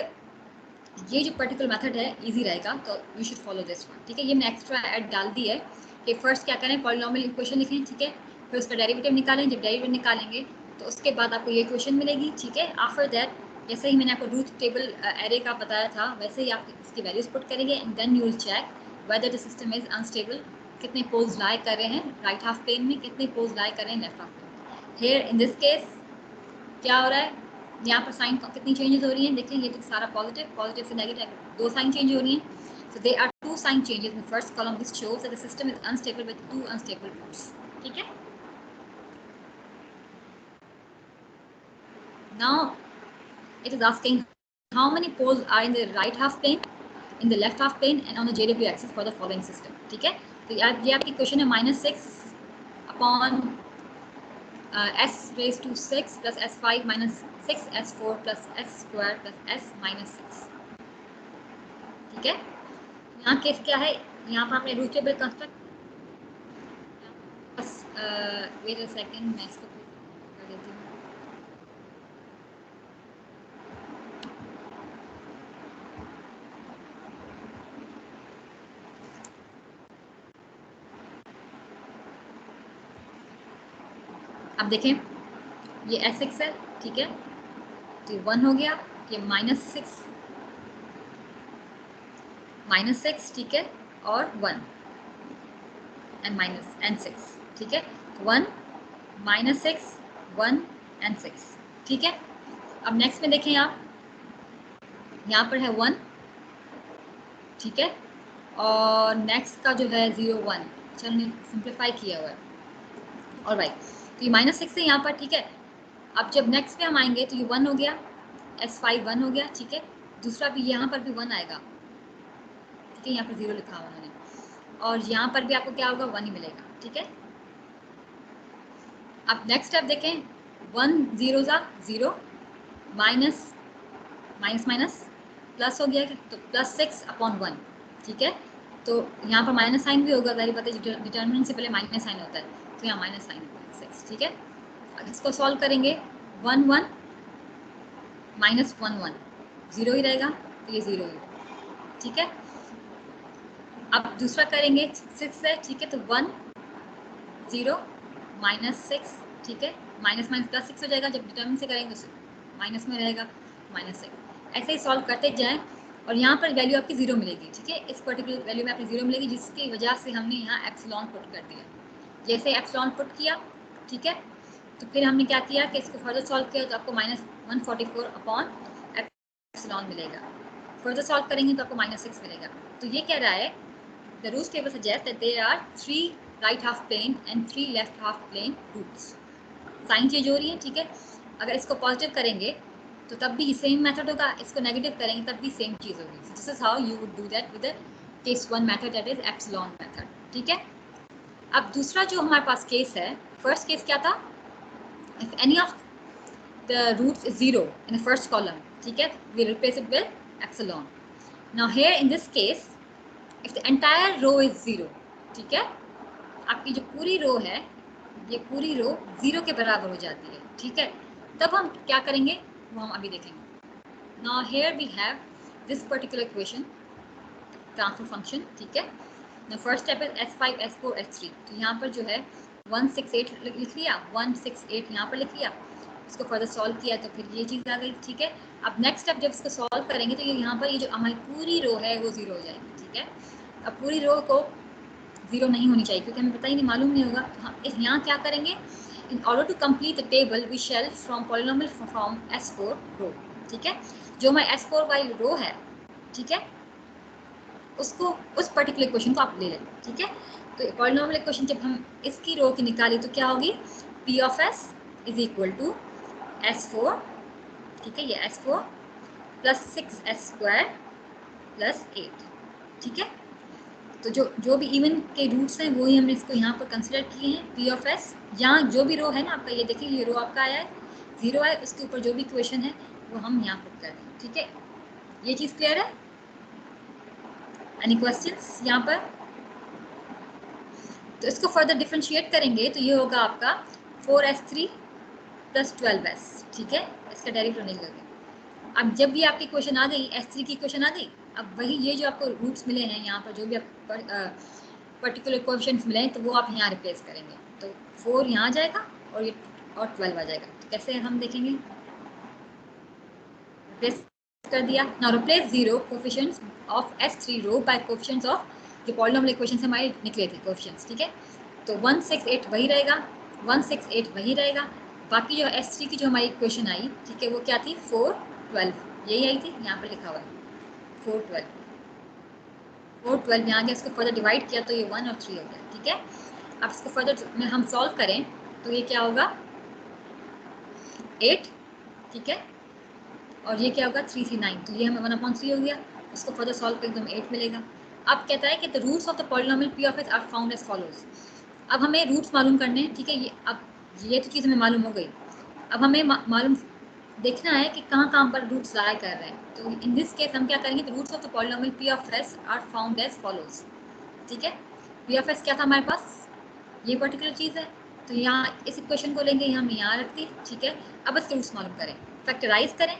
ये जो पर्टिकुलर मेथड है इजी रहेगा, तो you should follow this one, ठीक है। ये मैंने एक्स्ट्रा ऐड डाल दी है कि फर्स्ट क्या करें, पॉलिनोमियल इक्वेशन लिखें, ठीक है, फिर उसका डेरिवेटिव निकालें। जब डेरिवेटिव निकालेंगे तो उसके बाद आपको ये इक्वेशन मिलेगी, ठीक है। आफ्टर दैट जैसे ही मैंने आपको रूट टेबल एरे का बताया था वैसे ही आप इसकी वैल्यूज पुट करेंगे, and then you will check whether the system is unstable, कितने पोल्स लाई कर रहे हैं राइट हाफ प्लेन में, कितने पोल्स लाई कर रहे हैं लेफ्ट हाफ प्लेन में। हियर इन दिस केस क्या हो रहा है, यहाँ पर साइन कितनी चेंजेस हो रही हैं, देखें ये तो सारा पॉजिटिव से नेगेटिव, 2 साइन चेंज हो रही हैं। So they are 2 sign changes in first column, this shows that the system is unstable with 2 unstable roots, ठीक है। Now it is asking how many poles are in the right half plane, in the left half plane and on the JW axis for the following system, ठीक है। तो ये आपकी question है -6 upon s raised to 6 plus s5 minus 6 s4 plus s square plus s minus 6, ठीक है। यहाँ case क्या है, यहाँ पर आपने रूट टेबल कंस्ट्रक्ट, बस वेट अ सेकंड, मैं इसको कर देती हूँ। अब देखें ये s6 है, ठीक है, तो 1 हो गया, ये -6, ठीक है, और 1 एंड -6, ठीक है, 1 -6 1 एंड 6, ठीक है। अब नेक्स्ट में देखें आप, यहाँ पर है 1, ठीक है, और नेक्स्ट का जो है 0 1, चलो सिंप्लीफाई किया हुआ है, और राइट, तो ये -6 है यहाँ पर, ठीक है। अब जब नेक्स्ट पे हम आएंगे तो ये 1 हो गया, s5 1 हो गया, ठीक है, दूसरा भी यहाँ पर भी 1 आएगा, ठीक है, यहाँ पर 0 लिखा हुआ उन्होंने, और यहाँ पर भी आपको क्या होगा 1 ही मिलेगा, ठीक है। अब नेक्स्ट स्टेप देखें, 1 0 0 माइनस प्लस हो गया, तो +6 अपॉन 1, ठीक है। तो यहाँ पर माइनस साइन भी होगा, जाहिर बात है डिटर्मिनेंट से पहले माइनस साइन होता है, तो यहाँ माइनस साइन होगा 6, ठीक है। इसको सॉल्व करेंगे, 1 1 -1 1 0 ही रहेगा, तो ये 0 ही, ठीक है। अब दूसरा करेंगे 6 है, ठीक है, तो 1 0 -6, ठीक है, माइनस +6 हो जाएगा, जब डिटर्मिनेंट से करेंगे तो माइनस में रहेगा -6, ऐसे ही सॉल्व करते जाएं, और यहाँ पर वैल्यू आपकी 0 मिलेगी, ठीक है, इस पर्टिकुलर वैल्यू में आपकी 0 मिलेगी, जिसकी वजह से हमने यहाँ एप्सिलॉन पुट कर दिया। जैसे एप्सिलॉन पुट किया, ठीक है, तो फिर हमने क्या किया कि इसको फर्दर सॉल्व किया, तो आपको -144 अपॉन एप्सिलॉन मिलेगा। फर्दर सॉल्व करेंगे तो आपको -6 मिलेगा। तो ये कह रहा है the root table suggest that there are 3 right half plane and 3 left half plane roots. Sign change हो रही है, ठीक है, अगर इसको पॉजिटिव करेंगे तो तब भी सेम मेथड होगा, इसको नेगेटिव करेंगे तब भी सेम चीज़ होगी। This is how you would do that with the case 1 method, that is epsilon method, ठीक है। अब दूसरा जो हमारे पास केस है, फर्स्ट केस क्या था, if any of the roots is 0 in the first column, ठीक है, we replace it with epsilon. Now here in this case if the entire row is 0, ठीक है, आपकी जो पूरी रो है, ये पूरी रो 0 के बराबर हो जाती है, ठीक है, तब हम क्या करेंगे वो हम अभी देखेंगे। Now here we have this particular equation, transfer function, ठीक है। Now first step is s5 s4 s3, तो यहाँ पर जो है 168 लिख लिया, 168 यहाँ पर लिख लिया, इसको फर्दर सॉल्व किया तो फिर ये चीज़ आ गई, ठीक है। अब नेक्स्ट स्टेप जब इसको सॉल्व करेंगे तो ये यहाँ पर ये जो हमारी पूरी रो है वो 0 हो जाएगी, ठीक है। अब पूरी रो को 0 नहीं होनी चाहिए, क्योंकि हमें पता ही नहीं, मालूम नहीं होगा, तो हम यहाँ क्या करेंगे, in order to complete the table we shall from polynomial from S4 row, ठीक है। जो हमारी S4 वाली रो है, ठीक है, उसको उस पर्टिकुलर इक्वेशन को आप ले लें, ठीक है। तो पॉलिनोमियल इक्वेशन जब हम इसकी रो की निकाली तो क्या होगी, P of S is equal to S4, ठीक है, ये S4 + 6s² + 8, ठीक है। तो जो भी इवन के रूट्स हैं वो ही हमने इसको यहाँ पर कंसिडर किए हैं पी ऑफ एस। यहाँ जो भी रो है ना आपका, ये देखिए ये रो आपका आया है 0 है, उसके ऊपर जो भी इक्वेशन है वो हम यहाँ पुट कर रहे हैं। ठीक है, ये चीज़ क्लियर है? एनी क्वेश्चंस यहाँ पर? तो इसको फर्दर डिफरेंशिएट करेंगे तो ये होगा आपका 4s3 + 12s। ठीक है, इसका डेरिवेटिव नहीं लगेगा। अब जब भी आपकी इक्वेशन आ गई, S3 की इक्वेशन आ गई, अब वही ये जो आपको रूट्स मिले हैं यहाँ पर, जो भी आप पर्टिकुलर कोएफिशिएंट्स मिले हैं, तो वो आप यहाँ रिप्लेस करेंगे। तो 4 यहाँ आ जाएगा और ये और 12 आ जाएगा। तो कैसे हम देखेंगे? रिप्लेस कर दिया। Now replace 0 coefficients of S3 row by coefficients of जो पॉलिनोमियल इक्वेशन से हमारे निकले थे कोएफिशिएंट्स। ठीक है, तो 168 वही रहेगा, 168 वही रहेगा। बाकी जो S3 की जो हमारी इक्वेशन आई, ठीक है, वो क्या थी? 412 यही आई थी, यहाँ पर लिखा हुआ है 412 यहाँ गया। इसको फर्दर डिवाइड किया तो ये 1 और 3 हो गया। ठीक है, अब इसको फर्दर में हम सॉल्व करें तो ये क्या होगा? 8। ठीक है, और ये क्या होगा? 339। तो ये हमें 1/3 हो गया। इसको फर्दर सॉल्व करें तो हमें 8 मिलेगा। अब कहता है कि the roots of the polynomial P of S are found as follows. अब हमें रूट्स मालूम करने हैं। ठीक है, ये तो चीज़ हमें मालूम हो गई। अब हमें मालूम देखना है कि कहाँ पर रूट्स लाई कर रहे हैं। तो इन दिस केस हम क्या करेंगे? The roots of the polynomial P of S are found as follows. ठीक है, पी ऑफ एस क्या था हमारे पास? ये पर्टिकुलर चीज़ है। तो यहाँ इस इक्वेशन को लेंगे, हम यहाँ रख दी। ठीक है, अब इसके रूट्स मालूम करें, फैक्टराइज करें।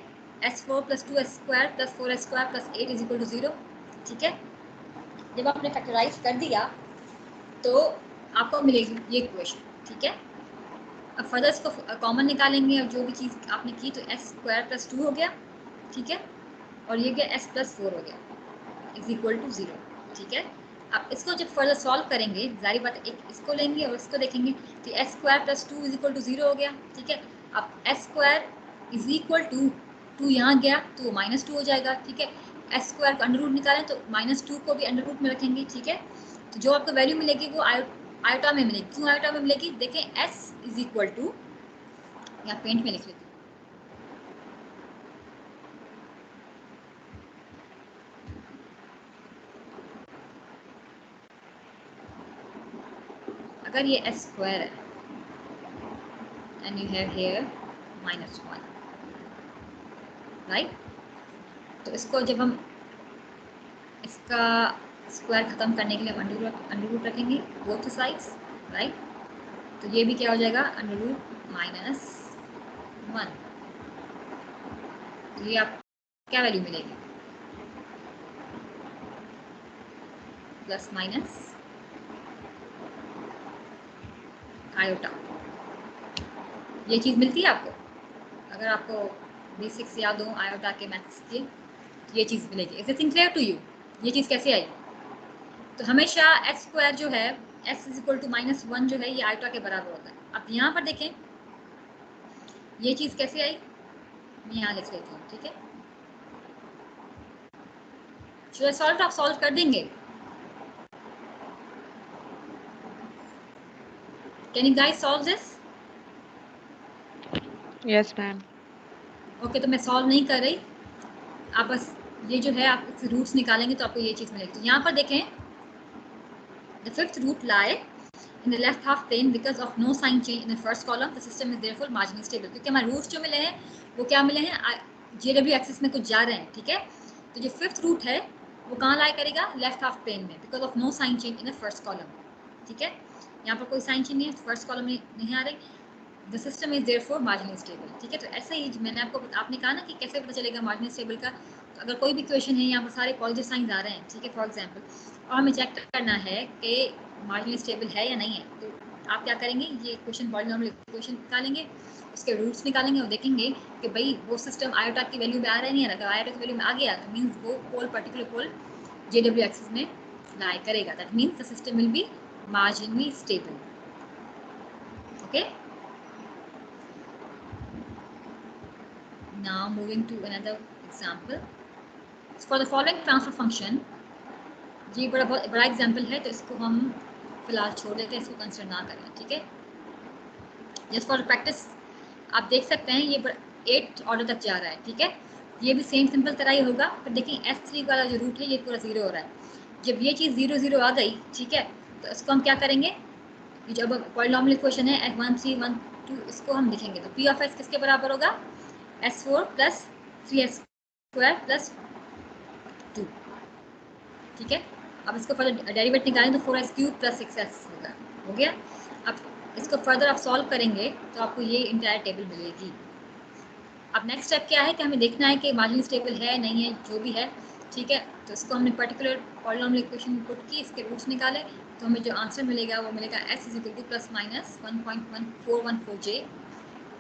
S4 + 2s² + 4s² + 8 = 0। ठीक है, जब आपने फैक्टराइज कर दिया तो आपको मिलेगी ये इक्वेशन। ठीक है, अब फर्दर इसको कॉमन निकालेंगे। अब जो भी चीज़ आपने की तो s² + 2 हो गया। ठीक है, और ये गया s + 4 हो गया = 0। ठीक है, अब इसको जब फर्दर सॉल्व करेंगे, जाहिर बात एक इसको लेंगे और इसको देखेंगे तो s² + 2 = 0 हो गया। ठीक है, अब s² = 2 यहाँ गया तो -2 हो जाएगा। ठीक है, s² को अंडर रूट निकालें तो -2 को भी अंडर रूट में रखेंगे। ठीक है, तो जो आपको वैल्यू मिलेगी वो आयोटा में मिलेगी। क्यों आयोटा में मिलेगी? देखें s = या पेंट में लिख लेते हैं, अगर ये s² है and you have here -1, right? तो इसको जब हम इसका स्क्वायर ख़त्म करने के लिए हम अंडर रूट रखेंगे बोथ साइड्स, राइट? तो ये भी क्या हो जाएगा? Under root -1। तो ये आप क्या वैल्यू मिलेगी? Plus minus iota. ये चीज़ मिलती है आपको, अगर आपको बेसिक्स याद हो आयोटा के मैथ्स के, तो ये चीज़ मिलेगी। Is it clear to you? ये चीज़ कैसे आई? तो हमेशा s² जो है s = -1 जो है ये आयोटा के बराबर होता है। अब यहाँ पर देखें ये चीज़ कैसे आई, मैं यहाँ लिख लेती हूँ। ठीक है, चलो सॉल्व आप सॉल्व कर देंगे। Can you guys solve this? Yes ma'am. Okay, तो मैं सॉल्व नहीं कर रही, आप बस ये जो है आप रूट्स निकालेंगे तो आपको ये चीज़ मिलेगी। तो यहाँ पर देखें the fifth root lie in the left half plane because of no sign change in the first column the system is therefore marginally stable। क्योंकि हमारे रूट्स जो मिले हैं वो क्या मिले हैं? JW एक्सिस में कुछ जा रहे हैं। ठीक है, तो जो फिफ्थ रूट है वो कहाँ लाई करेगा? लेफ्ट हाफ प्लेन में, because of no sign change in the first column. ठीक है, यहाँ पर कोई साइन चेंज नहीं है, फर्स्ट कॉलम में नहीं आ रही। The system is therefore marginally stable. ठीक है, तो ऐसे ही मैंने आपने कहा ना कि कैसे पता चलेगा मार्जिनली स्टेबल का? तो अगर कोई भी क्वेश्चन है, यहाँ पर सारे पॉजिटिव साइंस आ रहे हैं, ठीक है, फॉर एग्जांपल, और हमें चेक करना है कि मार्जिनली स्टेबल है या नहीं है, तो आप क्या करेंगे? ये क्वेश्चन पॉलिनोमियल इक्वेशन निकालेंगे, उसके रूट्स निकालेंगे और देखेंगे कि भाई वो सिस्टम आयोटा की वैल्यू में आ रहा है नहीं आ रहा। अगर आयोटा की वैल्यू में आ गया तो मीन्स वो पोल पर्टिकुलर पोल JW एक्सिस में लाई करेगा। That means the system will be marginally stable. Okay, now moving to another example for the following transfer function। ये बहुत बड़ा एग्जाम्पल है तो इसको हम फिलहाल छोड़ देते हैं, इसको कंसिडर ना करें। ठीक है, जस्ट फॉर प्रैक्टिस आप देख सकते हैं ये 8 ऑर्डर तक जा रहा है। ठीक है, ये भी सेम सिंपल तरह ही होगा। फिर देखिए S3 वाला जो रूट है ये पूरा 0 हो रहा है। जब ये चीज़ 0 0 आ गई, ठीक है, तो इसको हम क्या करेंगे, ये जब पॉलिनॉमियल इक्वेशन है f1 3 1 2, इसको हम लिखेंगे तो p ऑफ s किसके बराबर होगा, s4 plus 3s square plus 2, ठीक है। अब इसको फर्दर डेरिवेट निकालें तो 4s क्यूब प्लस 6s होगा, हो गया। अब इसको फर्दर आप सॉल्व करेंगे तो आपको ये इंटायर टेबल मिलेगी। अब नेक्स्ट स्टेप क्या है कि हमें देखना है कि मार्जिनल स्टेबल है नहीं है, जो भी है, ठीक है। तो इसको हमने पर्टिकुलर पॉलिनॉमियल इक्वेशन में पुट की, इसके रूट्स निकाले, तो हमें जो आंसर मिलेगा वो मिलेगा s is equal two plus minus 1.1414 j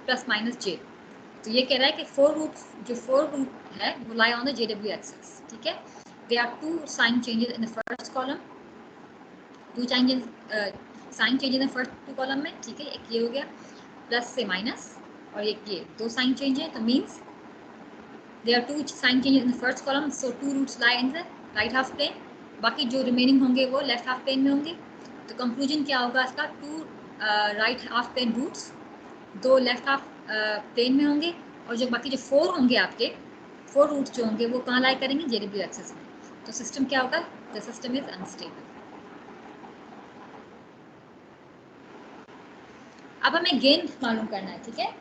plus minus j। तो ये कह रहा है कि 4 रूट है वो lie on the JW axis, ठीक है। They are 2 sign changes in the first column, 2 changes sign changes in first 2 column में, ठीक है। एक ये हो गया प्लस से माइनस, और एक ये 2 साइन चेंज है, तो means there are 2 sign changes in the first column, so 2 roots lie in the right half plane, बाकी जो रिमेनिंग होंगे वो लेफ्ट हाफ प्लेन में होंगे। तो कंक्लूजन क्या होगा इसका, 2 right half plane roots 2 left half plane में होंगे, और जो बाकी जो 4 होंगे आपके 4 रूट्स जो होंगे वो कहाँ लाई करेंगे, JW एक्सिस में। तो सिस्टम क्या होगा, द सिस्टम इज अनस्टेबल। अब हमें गेन मालूम करना है, ठीक है।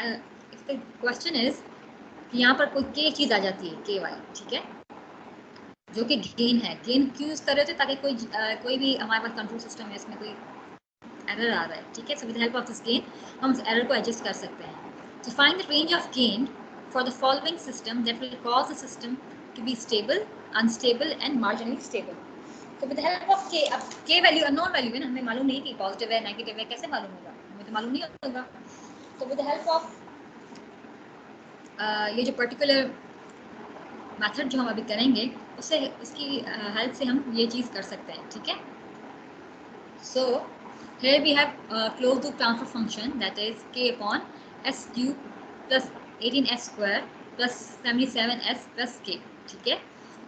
इफ द क्वेश्चन इज कि यहाँ पर कोई के चीज़ आ जाती है, के वाली, ठीक है, जो कि गेन है। गेन क्यों यूज़ कर रहे थे, ताकि कोई भी हमारे पास कंट्रोल सिस्टम है इसमें कोई एरर आ रहा है, ठीक है। So with help of this gain हम उस एरर को एडजस्ट कर सकते हैं। तो find the range of gain for the following system that will cause the system to be stable, unstable and marginally stable. तो विद हेल्प ऑफ के, अब के वैल्यू अननोन वैल्यू है ना, हमें मालूम नहीं कि पॉजिटिव है नेगेटिव है, कैसे मालूम होगा, हमें तो मालूम नहीं होगा। तो विद हेल्प ऑफ ये जो पर्टिकुलर मेथड जो हम अभी करेंगे उससे, उसकी हेल्प से हम ये चीज़ कर सकते हैं, ठीक है। So here we have closed loop transfer function that is k upon s cube plus 18s square plus 77s plus k, ठीक है।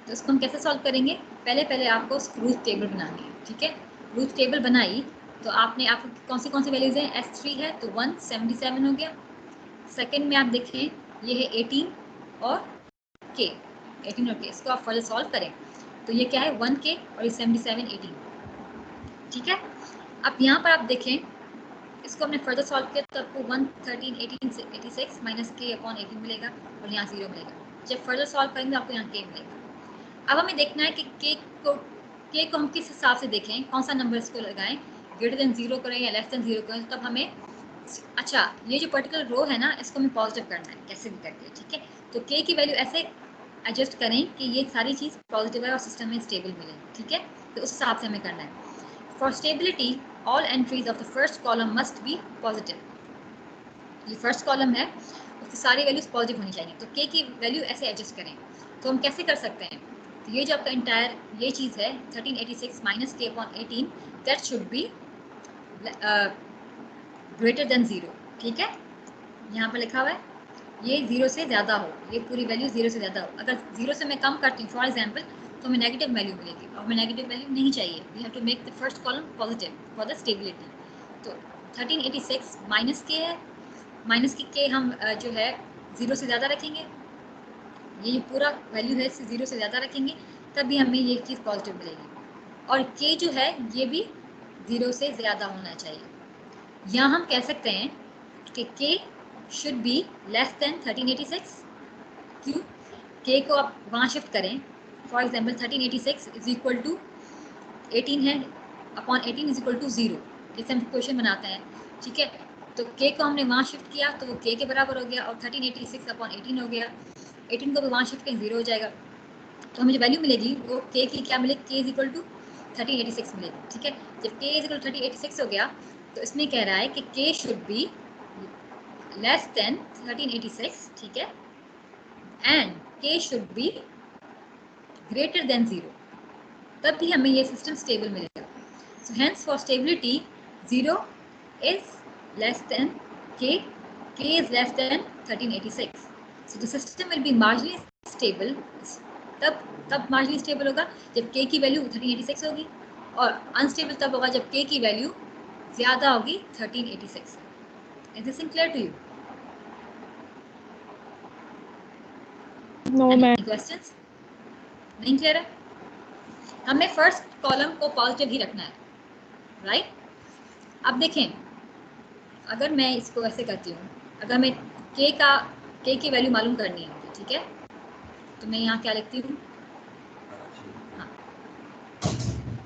तो इसको हम कैसे सॉल्व करेंगे, पहले आपको रूट टेबल बनानी है, ठीक है। रूट टेबल बनाई तो आपने आपको कौन सी वैल्यूज हैं, s3 है तो 177 हो गया। सेकेंड में आप देखें ये है 18 और k, 18 और k, इसको आप फर्दर सॉल्व करें तो ये क्या है 1k और ये 77 18, ठीक है। अब यहाँ पर आप देखें इसको हमने फर्दर सॉल्व किया तो आपको 113 18 से 86 माइनस k अपॉन 18 मिलेगा और यहाँ 0 मिलेगा। जब फर्दर सॉल्व करेंगे आपको यहाँ k मिलेगा। अब हमें देखना है कि k को हम किस हिसाब से देखें, कौन सा नंबर इसको लगाएं, ग्रेटर देन 0 करें या लेस देन 0 करें, तब हमें, अच्छा ये जो पर्टिकुलर रो है ना इसको हमें पॉजिटिव करना है कैसे भी करके, ठीक है। तो k की वैल्यू ऐसे एडजस्ट करें कि ये सारी चीज़ पॉजिटिव है और सिस्टम में स्टेबल मिले, ठीक है। तो उस हिसाब से हमें करना है। For stability all entries of the first column must be positive. ये फर्स्ट कॉलम है उसकी सारी वैल्यूज पॉजिटिव होनी चाहिए, तो k की वैल्यू ऐसे एडजस्ट करें। तो हम कैसे कर सकते हैं, तो ये जो आपका इंटायर ये चीज़ है 1386 minus k upon 18 that should be greater than 0, ठीक है। यहाँ पर लिखा हुआ है ये 0 से ज़्यादा हो, ये पूरी वैल्यू 0 से ज़्यादा हो। अगर 0 से मैं कम करती हूँ फॉर एग्जांपल तो हमें नेगेटिव वैल्यू मिलेगी और हमें नेगेटिव वैल्यू नहीं चाहिए। We have to make the first column positive for the stability. तो 1386 माइनस के है, माइनस की के हम जो है 0 से ज़्यादा रखेंगे, ये जो पूरा वैल्यू है इसे 0 से ज़्यादा रखेंगे तभी हमें ये चीज़ पॉजिटिव मिलेगी। और के जो है ये भी 0 से ज़्यादा होना चाहिए। यहाँ हम कह सकते हैं कि के शुड बी लेस देन 1386। क्यों, के को आप वहाँ शिफ्ट करें, for example 1386 is equal to 18 है अपॉन 18 इज इक्वल टू 0, जैसे हम क्वेश्चन बनाते हैं, ठीक है। तो के को हमने वहाँ शिफ्ट किया तो वो के के बराबर हो गया और 1386 अपॉन 18 हो गया। 18 को भी वहाँ शिफ्ट करें 0 हो जाएगा, तो हमें जो वैल्यू मिलेगी वो के की क्या मिलेगी, के इज इक्वल टू 1386 मिलेगी, ठीक है। जब के इज इक्वल टू 1386 हो गया तो इसमें कह रहा है कि के शुड बी लेस देन 1386, ठीक है, and k should be greater than 0, तब भी हमें ये सिस्टम स्टेबल मिलेगा। So hence for stability 0 is less than k is less than 1386, so the system will be marginally stable. तब मार्जिनली स्टेबल होगा जब k की वैल्यू 1386 होगी, और अनस्टेबल तब होगा जब k की वैल्यू ज़्यादा होगी 1386। Is this clear to you? No ma'am. Questions नहीं क्लियर है? हमें फर्स्ट कॉलम को पॉजिटिव ही रखना है, राइट। अब देखें, अगर मैं इसको ऐसे करती हूँ, अगर मैं के की वैल्यू मालूम करनी है मुझे, ठीक है, तो मैं यहाँ क्या लिखती हूँ, हाँ,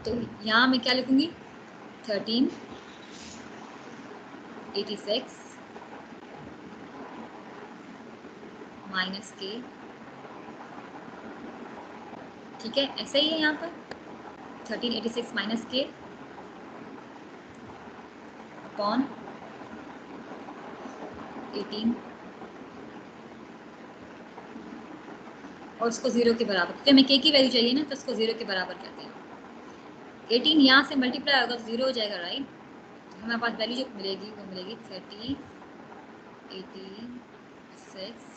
तो यहाँ मैं क्या लिखूँगी, 1386 माइनस के, ठीक है, ऐसा ही है यहाँ पर 1386 माइनस के अपॉन 18 और उसको 0 के बराबर, क्योंकि हमें के की वैल्यू चाहिए ना, तो उसको 0 के बराबर करते हैं। 18 यहाँ से मल्टीप्लाई होगा तो 0 हो जाएगा, राइट। हमारे पास वैल्यू जो मिलेगी वो मिलेगी 1386।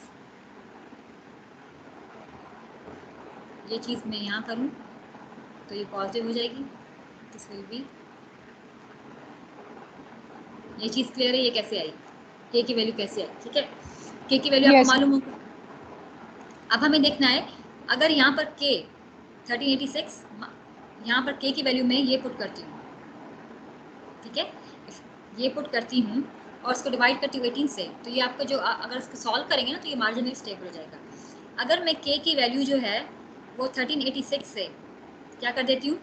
ये चीज़ मैं यहाँ करूँ तो ये पॉजिटिव हो जाएगी, दिस विल बी, ये चीज़ क्लियर है, ये कैसे आई, के की वैल्यू कैसे आई, ठीक है, के की वैल्यू आपको मालूम होगी। अब हमें देखना है, अगर यहाँ पर के 1386, यहाँ पर के की वैल्यू में ये पुट करती हूँ, ठीक है, ये पुट करती हूँ और उसको डिवाइड करती हूँ 18 से, तो ये आपका जो अगर इसको सॉल्व करेंगे ना तो ये मार्जिनली स्टेबल हो जाएगा। अगर मैं के की वैल्यू जो है वो 1386 से क्या कर देती हूँ,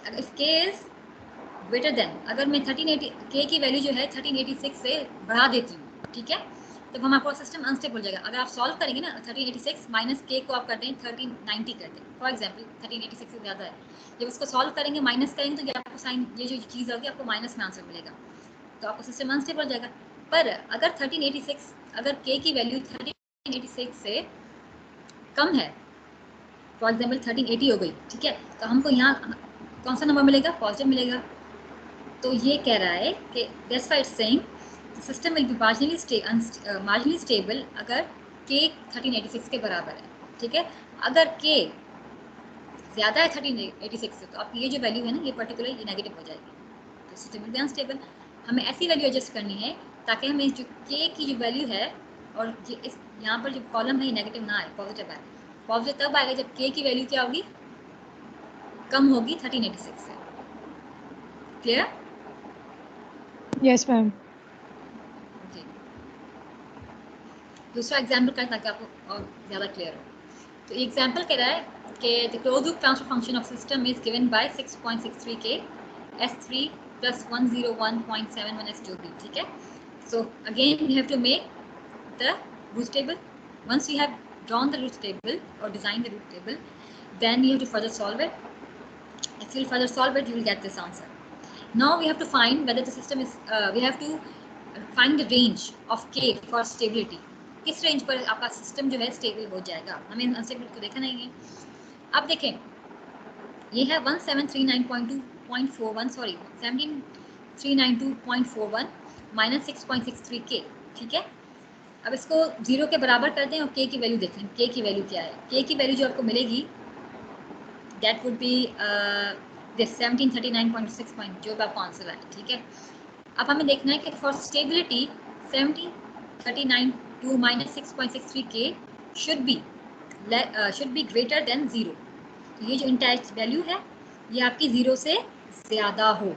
अगर के इज ग्रेटर देन, अगर मैं 1380 के की वैल्यू जो है 1386 से बढ़ा देती हूँ, ठीक है, तब हम आपका सिस्टम अनस्टेबल हो जाएगा। अगर आप सॉल्व करेंगे ना 1386 माइनस के को आप कर दें 1390 कर दें, फॉर एग्जांपल 1386 से ज़्यादा है, जब उसको सॉल्व करेंगे माइनस करेंगे तो ये आपको साइन, ये जो चीज़ होगी आपको माइनस में आंसर मिलेगा, तो आपका सिस्टम अनस्टेबल हो जाएगा। पर अगर 1386, अगर के की वैल्यू 1386 से कम है, फॉर एग्जाम्पल 1380 हो गई, ठीक है, तो हमको यहाँ कौन सा नंबर मिलेगा, पॉजिटिव मिलेगा। तो ये कह रहा है कि that's why it's saying the system will be marginally stable अगर के 1386 के बराबर है, ठीक है। अगर के ज़्यादा है 1386 से, तो आपकी ये जो वैल्यू है ना, ये पर्टिकुलर ये नेगेटिव हो जाएगी, तो सिस्टम विल बी अनस्टेबल। हमें ऐसी वैल्यू एडजस्ट करनी है ताकि हमें जो के की जो वैल्यू है और ये इस यहाँ पर जो कॉलम है ये नेगेटिव ना आए, पॉजिटिव आए। पॉजिटिव तब आएगा जब के की वैल्यू क्या होगी, कम होगी 1386 से। क्लियर? Yes ma'am. ओके, दूसरा एग्जाम्पल करें ताकि आपको और ज़्यादा क्लियर हो। तो एग्जाम्पल कह रहा है कि the closed loop transfer function of system is given by 6.63 के S3 plus 101.71 S जो भी, ठीक है। So again we have to make the root table. Once you have drawn the root table or designed the root table, then you have to further solve it. If you further solve it, you will get this answer. Now we have to find whether the system is we have to find the range of k for stability. किस range पर आपका system जो है stable हो जाएगा, हमें unstable को देखना नहीं है। अब देखें, ये है 1739.2.41 सॉरी 1739.2.41 माइनस 6.63 के, ठीक है। अब इसको 0 के बराबर कर दें और के की वैल्यू देखें, के की वैल्यू क्या है। के की वैल्यू जो आपको मिलेगी दैट वुड बी दिस 1739.6 जो भी आपको आंसर आए, ठीक है। अब हमें देखना है कि फॉर स्टेबिलिटी 1739 माइनस 6.63 के शुड बी ग्रेटर देन 0। तो ये जो इंटायर वैल्यू है ये आपकी 0 से ज़्यादा हो,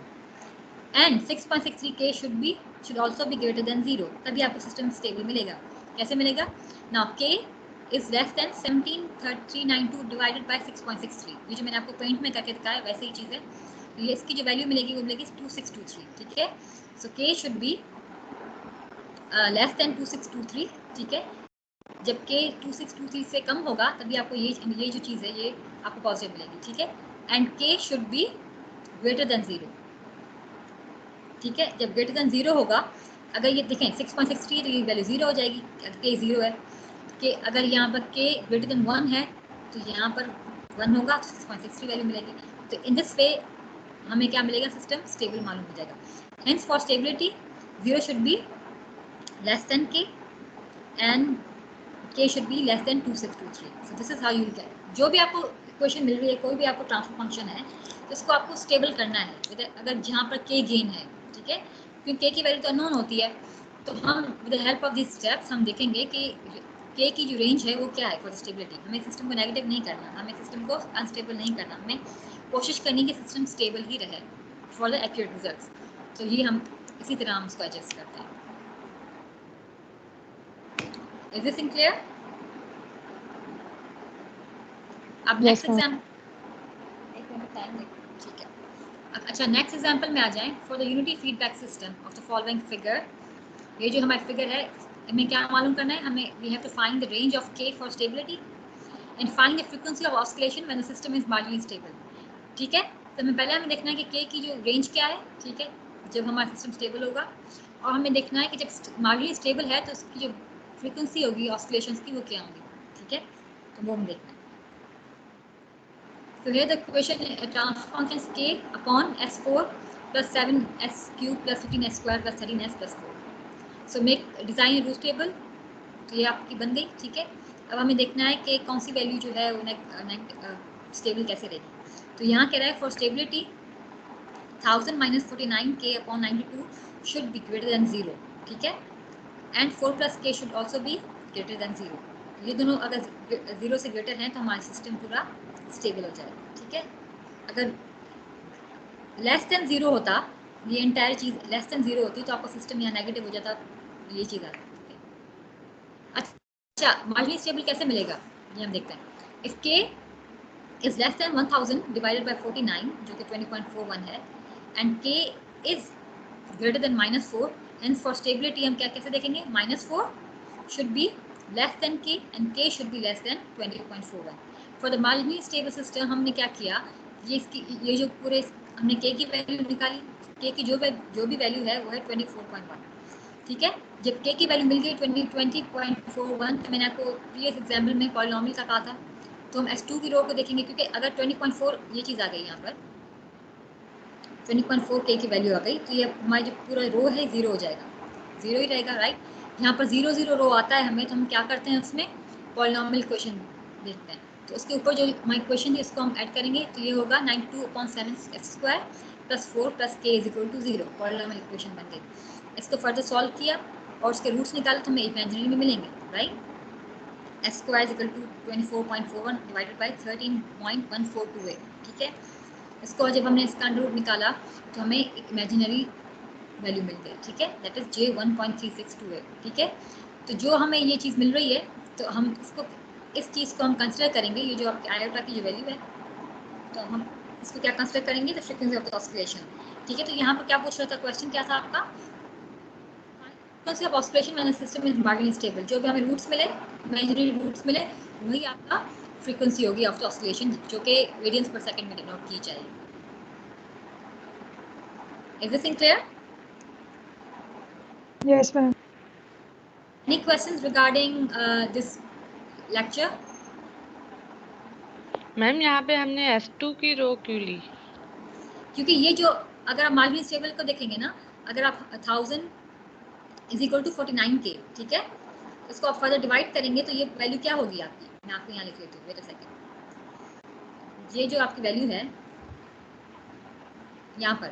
एंड 6.63 के should also be greater than 0, तभी आपको सिस्टम स्टेबल मिलेगा। कैसे मिलेगा? नाउ के is less than 17392 divided by 6.63, ये जो मैंने आपको पॉइंट में करके दिखाया वैसे ही चीज़ है। ये इसकी जो वैल्यू मिलेगी वो मिलेगी 2623, ठीक है। सो के शुड बी लेस देन 2623, ठीक है। जब के 2623 से कम होगा तभी आपको ये जो चीज़ है ये आपको पॉजिटिव मिलेगी, ठीक है। एंड के शुड बी ग्रेटर देन 0, ठीक है। जब ग्रेटर देन 0 होगा, अगर ये देखें 6.63 तो ये वैल्यू 0 हो जाएगी, के 0 है। कि अगर यहाँ पर के ग्रेटर देन 1 है तो यहाँ पर 1 होगा, 6.63 वैल्यू मिलेगी। तो इन दिस वे हमें क्या मिलेगा, सिस्टम स्टेबल मालूम हो जाएगा। Hence for stability 0 should be less than के एंड के should be less than 2623। So this is how you will get, जो भी आपको इक्वेशन मिल रही है, कोई भी आपको ट्रांसफर फंक्शन है, तो इसको आपको स्टेबल करना है अगर जहाँ पर के गेन है, ठीक है। क्योंकि के की वैल्यू तो अननोन होती है, तो हम with the help of this steps हम देखेंगे कि के की जो रेंज है वो क्या है फॉर स्टेबिलिटी। हमें सिस्टम को नेगेटिव नहीं करना, हमें सिस्टम को अनस्टेबल नहीं करना, हमें कोशिश करनी कि सिस्टम स्टेबल ही रहे फॉर द एक्यूरेट रिजल्ट्स। तो ये हम इसी तरह हम उसको एडजस्ट करते हैं। Is this clear? अब Yes, नेक्स्ट ma'am. एग्जाम्पल, एक मिनट टाइम देखो, ठीक है। अच्छा नेक्स्ट एग्जाम्पल में आ जाएं। For the unity feedback system of the following figure, ये जो हमारा फिगर है हमें क्या मालूम करना है, हमें we have to find the range of K for stability and find the frequency of oscillation when the system is marginally stable. ठीक है, तो हमें पहले हमें देखना है कि के की जो रेंज क्या है, ठीक है, जब हमारा सिस्टम स्टेबल होगा, और हमें देखना है कि जब मार्जिनली स्टेबल है तो उसकी जो फ्रीक्वेंसी होगी ऑस्किलेशंस की वो क्या होंगी। ठीक है, तो वो हम देखना है। So here the equation transfer function is k upon s4 plus 7s cube plus 15s square plus 13s plus 4. So make design a root table. तो ये आपकी बन गई। ठीक है, अब हमें देखना है कि कौन सी वैल्यू जो है वो स्टेबल कैसे रहेगी। तो यहाँ कह रहा है for stability 1000 minus 49k upon 92 should be greater than 0. ठीक है, and 4 plus k should also be greater than 0. ये दोनों अगर 0 से ग्रेटर हैं तो हमारा सिस्टम पूरा स्टेबल हो जाएगा। ठीक है, अगर लेस देन 0 होता, ये एंटायर चीज लेस देन 0 होती तो आपका सिस्टम यहाँ नेगेटिव हो जाता, ये चीज़ आती। अच्छा मार्जिनली स्टेबल कैसे मिलेगा ये हम देखते हैं। इफ के is less than 1000 divided by 49 जो कि 20.41 है, एंड के is greater than -4, hence for stability हम क्या कैसे देखेंगे, -4 शुड बी लेस देन के एंड के should be less than 20.41। For the marginally stable system हमने क्या किया, ये जो पूरे हमने के की वैल्यू निकाली, के की जो भी वैल्यू है वो है 24.1। ठीक है, जब के की वैल्यू मिल गई 20.41, तो मैंने आपको प्रीवियस एग्जाम्पल में पॉलिनोमियल का कहा था, तो हम S2 की रो को देखेंगे, क्योंकि अगर 20.4 ये चीज़ आ गई यहाँ पर 20.4 के की वैल्यू आ गई, तो ये हमारा जो पूरा रो है 0 हो जाएगा, 0 ही रहेगा। राइट, यहाँ पर 0 0 रो आता है हमें, तो हम क्या करते हैं उसमें पॉलिनोमियल क्वेश्चन देखते हैं। तो उसके ऊपर जो हमारी क्वेश्चन थी उसको हम ऐड करेंगे, तो ये होगा 92/7x² plus 4 plus k is equal to 0। Polynomial equation बन गई। इसको फर्दर सॉल्व किया और उसके रूट्स निकाले तो हमें इमेजिनरी में मिलेंगे। Right, s² is equal to 24.41 divided by 13.1428। ठीक है, इसको जब हमने इसका अंडर रूट निकाला तो हमें एक इमेजिनरी वैल्यू मिल गई। ठीक है, दैट इज j 1.3628। ठीक है, तो जो हमें ये चीज़ मिल रही है तो हम इसको इस चीज़ को हम कंसिडर करेंगे, ये जो आपके आयोटा की जो वैल्यू है, तो हम इसको क्या कंसिडर करेंगे, the frequency of the oscillation. ठीक है, तो यहाँ पर क्या पूछ रहा था, क्वेश्चन क्या था आपका, frequency of oscillation when the system is marginally stable. जो भी हमें रूट्स मिले, इमेजिनरी रूट्स मिले, वही आपका फ्रीक्वेंसी होगी ऑफ द ऑस्किलेशन, जो कि रेडियंस पर सेकंड में डिनोट की जाएगी। Is this clear? Yes, ma'am. Any questions regarding this lecture? Ma'am यहाँ पे हमने S2 की रो क्यों ली? क्योंकि ये जो अगर आप मार्जिनल स्टेबल को देखेंगे ना, अगर आप 1000 इज इक्वल टू 49k, ठीक है, इसको आप फर्दर डिवाइड करेंगे तो ये वैल्यू क्या होगी आपकी, मैं आपको यहाँ लिख लेती हूँ, वेट अ सेकंड। ये जो आपकी वैल्यू है यहाँ पर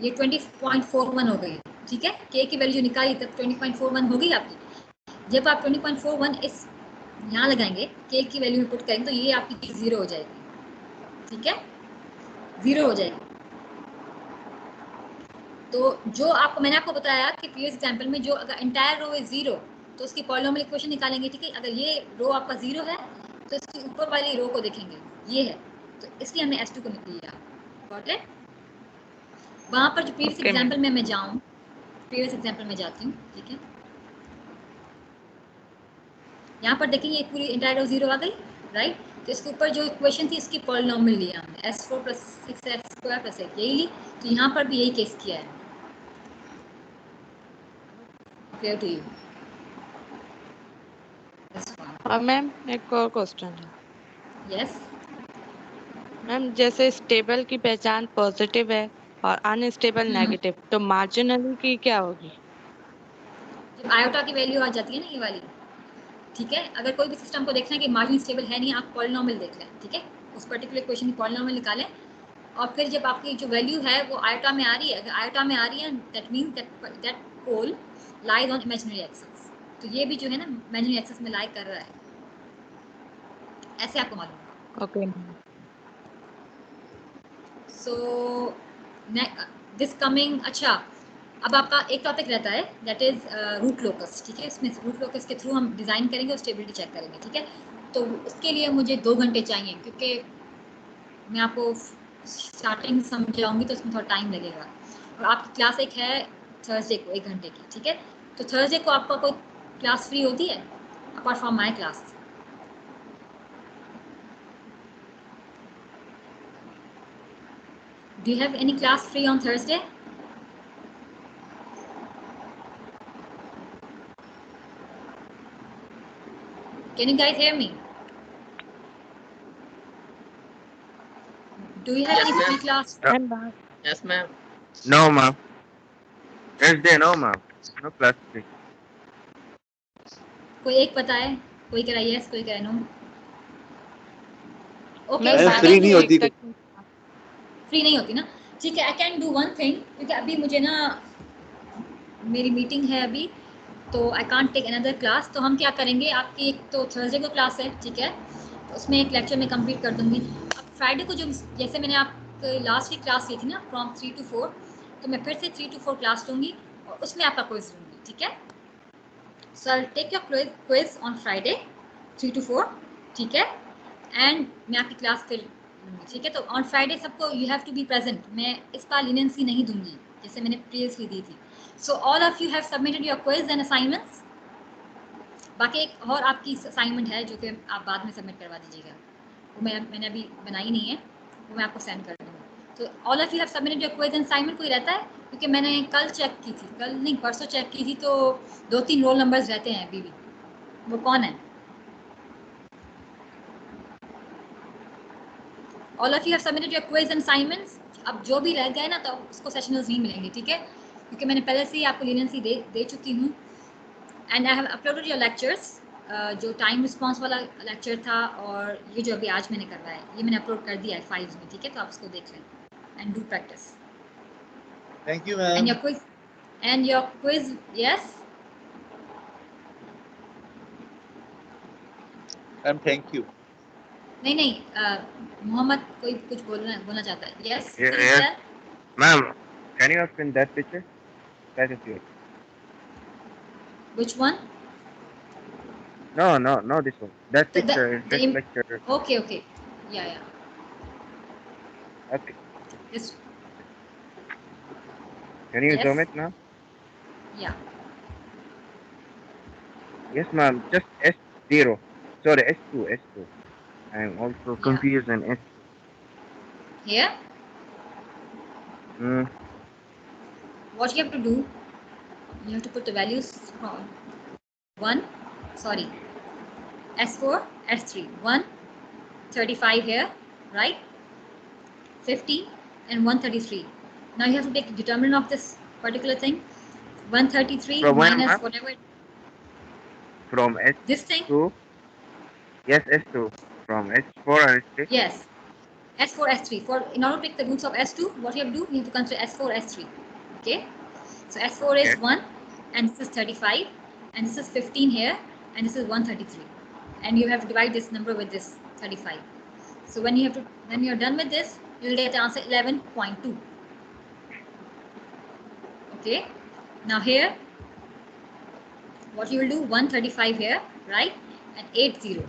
ये 20.41 हो गई। ठीक है, k की वैल्यू निकाली तब 20.41 हो गई आपकी। जब आप 20.41 इस यहाँ लगाएंगे, k की वैल्यू पुट करेंगे तो ये आपकी चीज 0 हो जाएगी। ठीक है, 0 हो जाएगी। तो जो आपको मैंने आपको बताया कि प्रीवियस एग्जांपल में जो अगर एंटायर रो इज 0 तो उसकी पॉलिनोमियल इक्वेशन निकालेंगे। ठीक है, अगर ये रो आपका 0 है तो इसकी ऊपर वाली रो को देखेंगे, ये है, तो इसलिए हमने S2 को निकाल लिया। Got it? वहाँ पर जो प्रीवियस एग्जांपल में मैं जाऊँ, प्रीवियस एग्जांपल में जाती हूँ। ठीक है, यहाँ पर देखेंगे एक पूरी एंटायर रो 0 आ गई। राइट, तो इसके ऊपर जो इक्वेशन थी इसकी पॉलिनोमियल लिया हमने, S4 + 6s² + 1 यही ली। तो यहाँ पर भी यही केस किया है। Clear to you? और मैम एक और क्वेश्चन है। Yes. मैम जैसे स्टेबल की पहचान पॉजिटिव है और अनस्टेबल नेगेटिव, तो मार्जिनली की क्या होगी? जब आयोटा की वैल्यू आ जाती है ना, ये वाली, ठीक है, अगर कोई भी सिस्टम को देखना है कि मार्जिन स्टेबल है नहीं, आप पॉलिनोमियल देख लें। ठीक है, उस पर्टिकुलर इक्वेशन की पॉलिनोमियल निकालें और फिर जब आपकी जो वैल्यू है वो आयोटा में आ रही है, अगर आयोटा में आ रही है that means that pole lies on imaginary axis. तो ये भी जो है ना मैन्युअल एक्सेस में लाइक कर रहा है, ऐसे आपको मालूम होगा। ओके सो दिस कमिंग, अच्छा अब आपका एक टॉपिक रहता है दैट इज रूट लोकस, ठीक है। इसमें रूट लोकस के थ्रू हम डिज़ाइन करेंगे और स्टेबिलिटी चेक करेंगे, ठीक है। तो उसके लिए मुझे 2 घंटे चाहिए, क्योंकि मैं आपको स्टार्टिंग समझाऊंगी तो उसमें थोड़ा टाइम लगेगा। और आपकी क्लास एक है थर्सडे को 1 घंटे की, ठीक है। तो थर्सडे को आपका कोई क्लास फ्री होती है apart from my class? Do you have any class free on Thursday? Can you guys hear me? Do you have Yes, any ma'am. free class? Ma'am बात Yes, ma'am. No, ma'am. Thursday, no, ma'am. No class free. कोई एक पता है, कोई कह रहा yes, कोई कह रहा no. Okay, ma'am ma'am so I free can नहीं do होती तक फ्री नहीं होती ना, ठीक है। I can do one thing, क्योंकि अभी मुझे ना मेरी मीटिंग है अभी, तो I can't take another class. तो हम क्या करेंगे, आपकी एक तो थर्सडे को क्लास है, ठीक है, तो उसमें एक लेक्चर मैं कंप्लीट कर दूंगी। अब फ्राइडे को जो जैसे मैंने आप लास्ट वीक क्लास ली थी ना फ्रॉम 3 to 4, तो मैं फिर से 3 to 4 क्लास लूँगी और उसमें आपका क्विज लूँगी, ठीक है। So I take your quiz on Friday 3 to 4, ठीक है, एंड मैं आपकी क्लास फिर लूँगी, ठीक है। तो ऑन फ्राइडे सबको you have to be present. मैं इस बार लीनेंसी नहीं दूंगी जैसे मैंने प्रीवियसली दी थी। So all of you have submitted your quiz and assignments. बाकी एक और आपकी असाइनमेंट है जो कि आप बाद में सबमिट करवा दीजिएगा, वो मैंने अभी बनाई नहीं है, वो मैं आपको सेंड कर दूँगी। तो all of you have submitted your quiz and assignment. कोई रहता है, क्योंकि मैंने कल चेक की थी, कल नहीं परसों चेक की थी, तो 2-3 रोल नंबर्स रहते हैं अभी भी। वो कौन है? All of you have submitted your quiz and assignments. अब जो भी रह गए ना, तो उसको सेशनल्स नहीं मिलेंगे, ठीक है, क्योंकि मैंने पहले से ही आपको लीनेंसी दे चुकी हूँ। And I have uploaded your lectures, जो टाइम रिस्पॉन्स वाला लेक्चर था और ये जो अभी आज मैंने करवाया है, ये मैंने अपलोड कर दिया है फाइल्स में, ठीक है। तो आप उसको देख लें and do practice. Thank you and ma'am. Your quiz, yes ma'am thank you. नहीं, मोहम्मद कोई कुछ बोलना चाहता है? Yes Yes. Sir. Ma'am, can you open that picture? That is yours. Which one? No, this one. That The, picture is the, this the lecture. okay, yeah. Okay. This, Can you yes, zoom it now? yeah. Yes, ma'am. Just S0. Sorry, S2. I'm also Yeah. confused in S. Here, Mm. what you have to do, you have to put the values from 1, sorry, S4, S3, 1, 35 here, right? 50 and 133. Now you have to take determinant of this particular thing. 133 From when, minus ma'am? whatever From this thing. S2. Yes, S2. From S4 and S3. Yes, S4, S3. In order to take the roots of S2, what you have to do, you have to consider S4, S3. Okay, so S4 is Okay. 1, and this is 35, and this is 15 here, and this is 133, and you have to divide this number with this 35. So when you're done with this, you will get the answer 11.2. Okay, now here, what you will do, 135 here, right, and 80,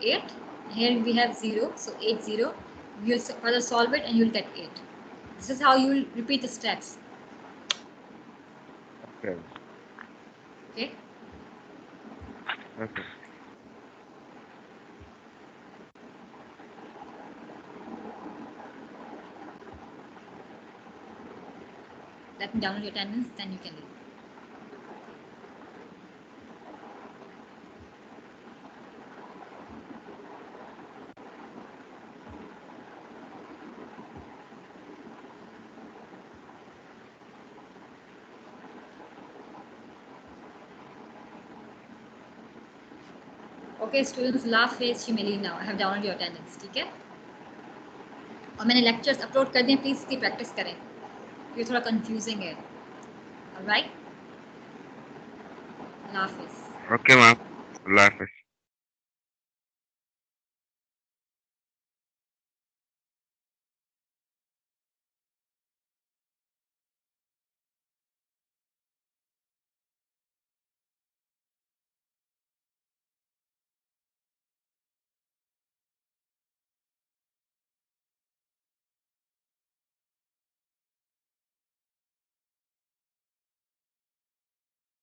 8. Here we have 0, so 80. You will further solve it, and you will get 8. This is how you will repeat the steps. Okay. Okay. Okay. Let me download your attendance, then you can leave. Okay, students, laugh face she may leave now. I have downloaded your attendance, ठीक है? और मैंने lectures upload कर दिए, please इसकी practice करें, ये थोड़ा confusing है. Alright? Laugh face. Okay, ma'am. Allah Hafiz.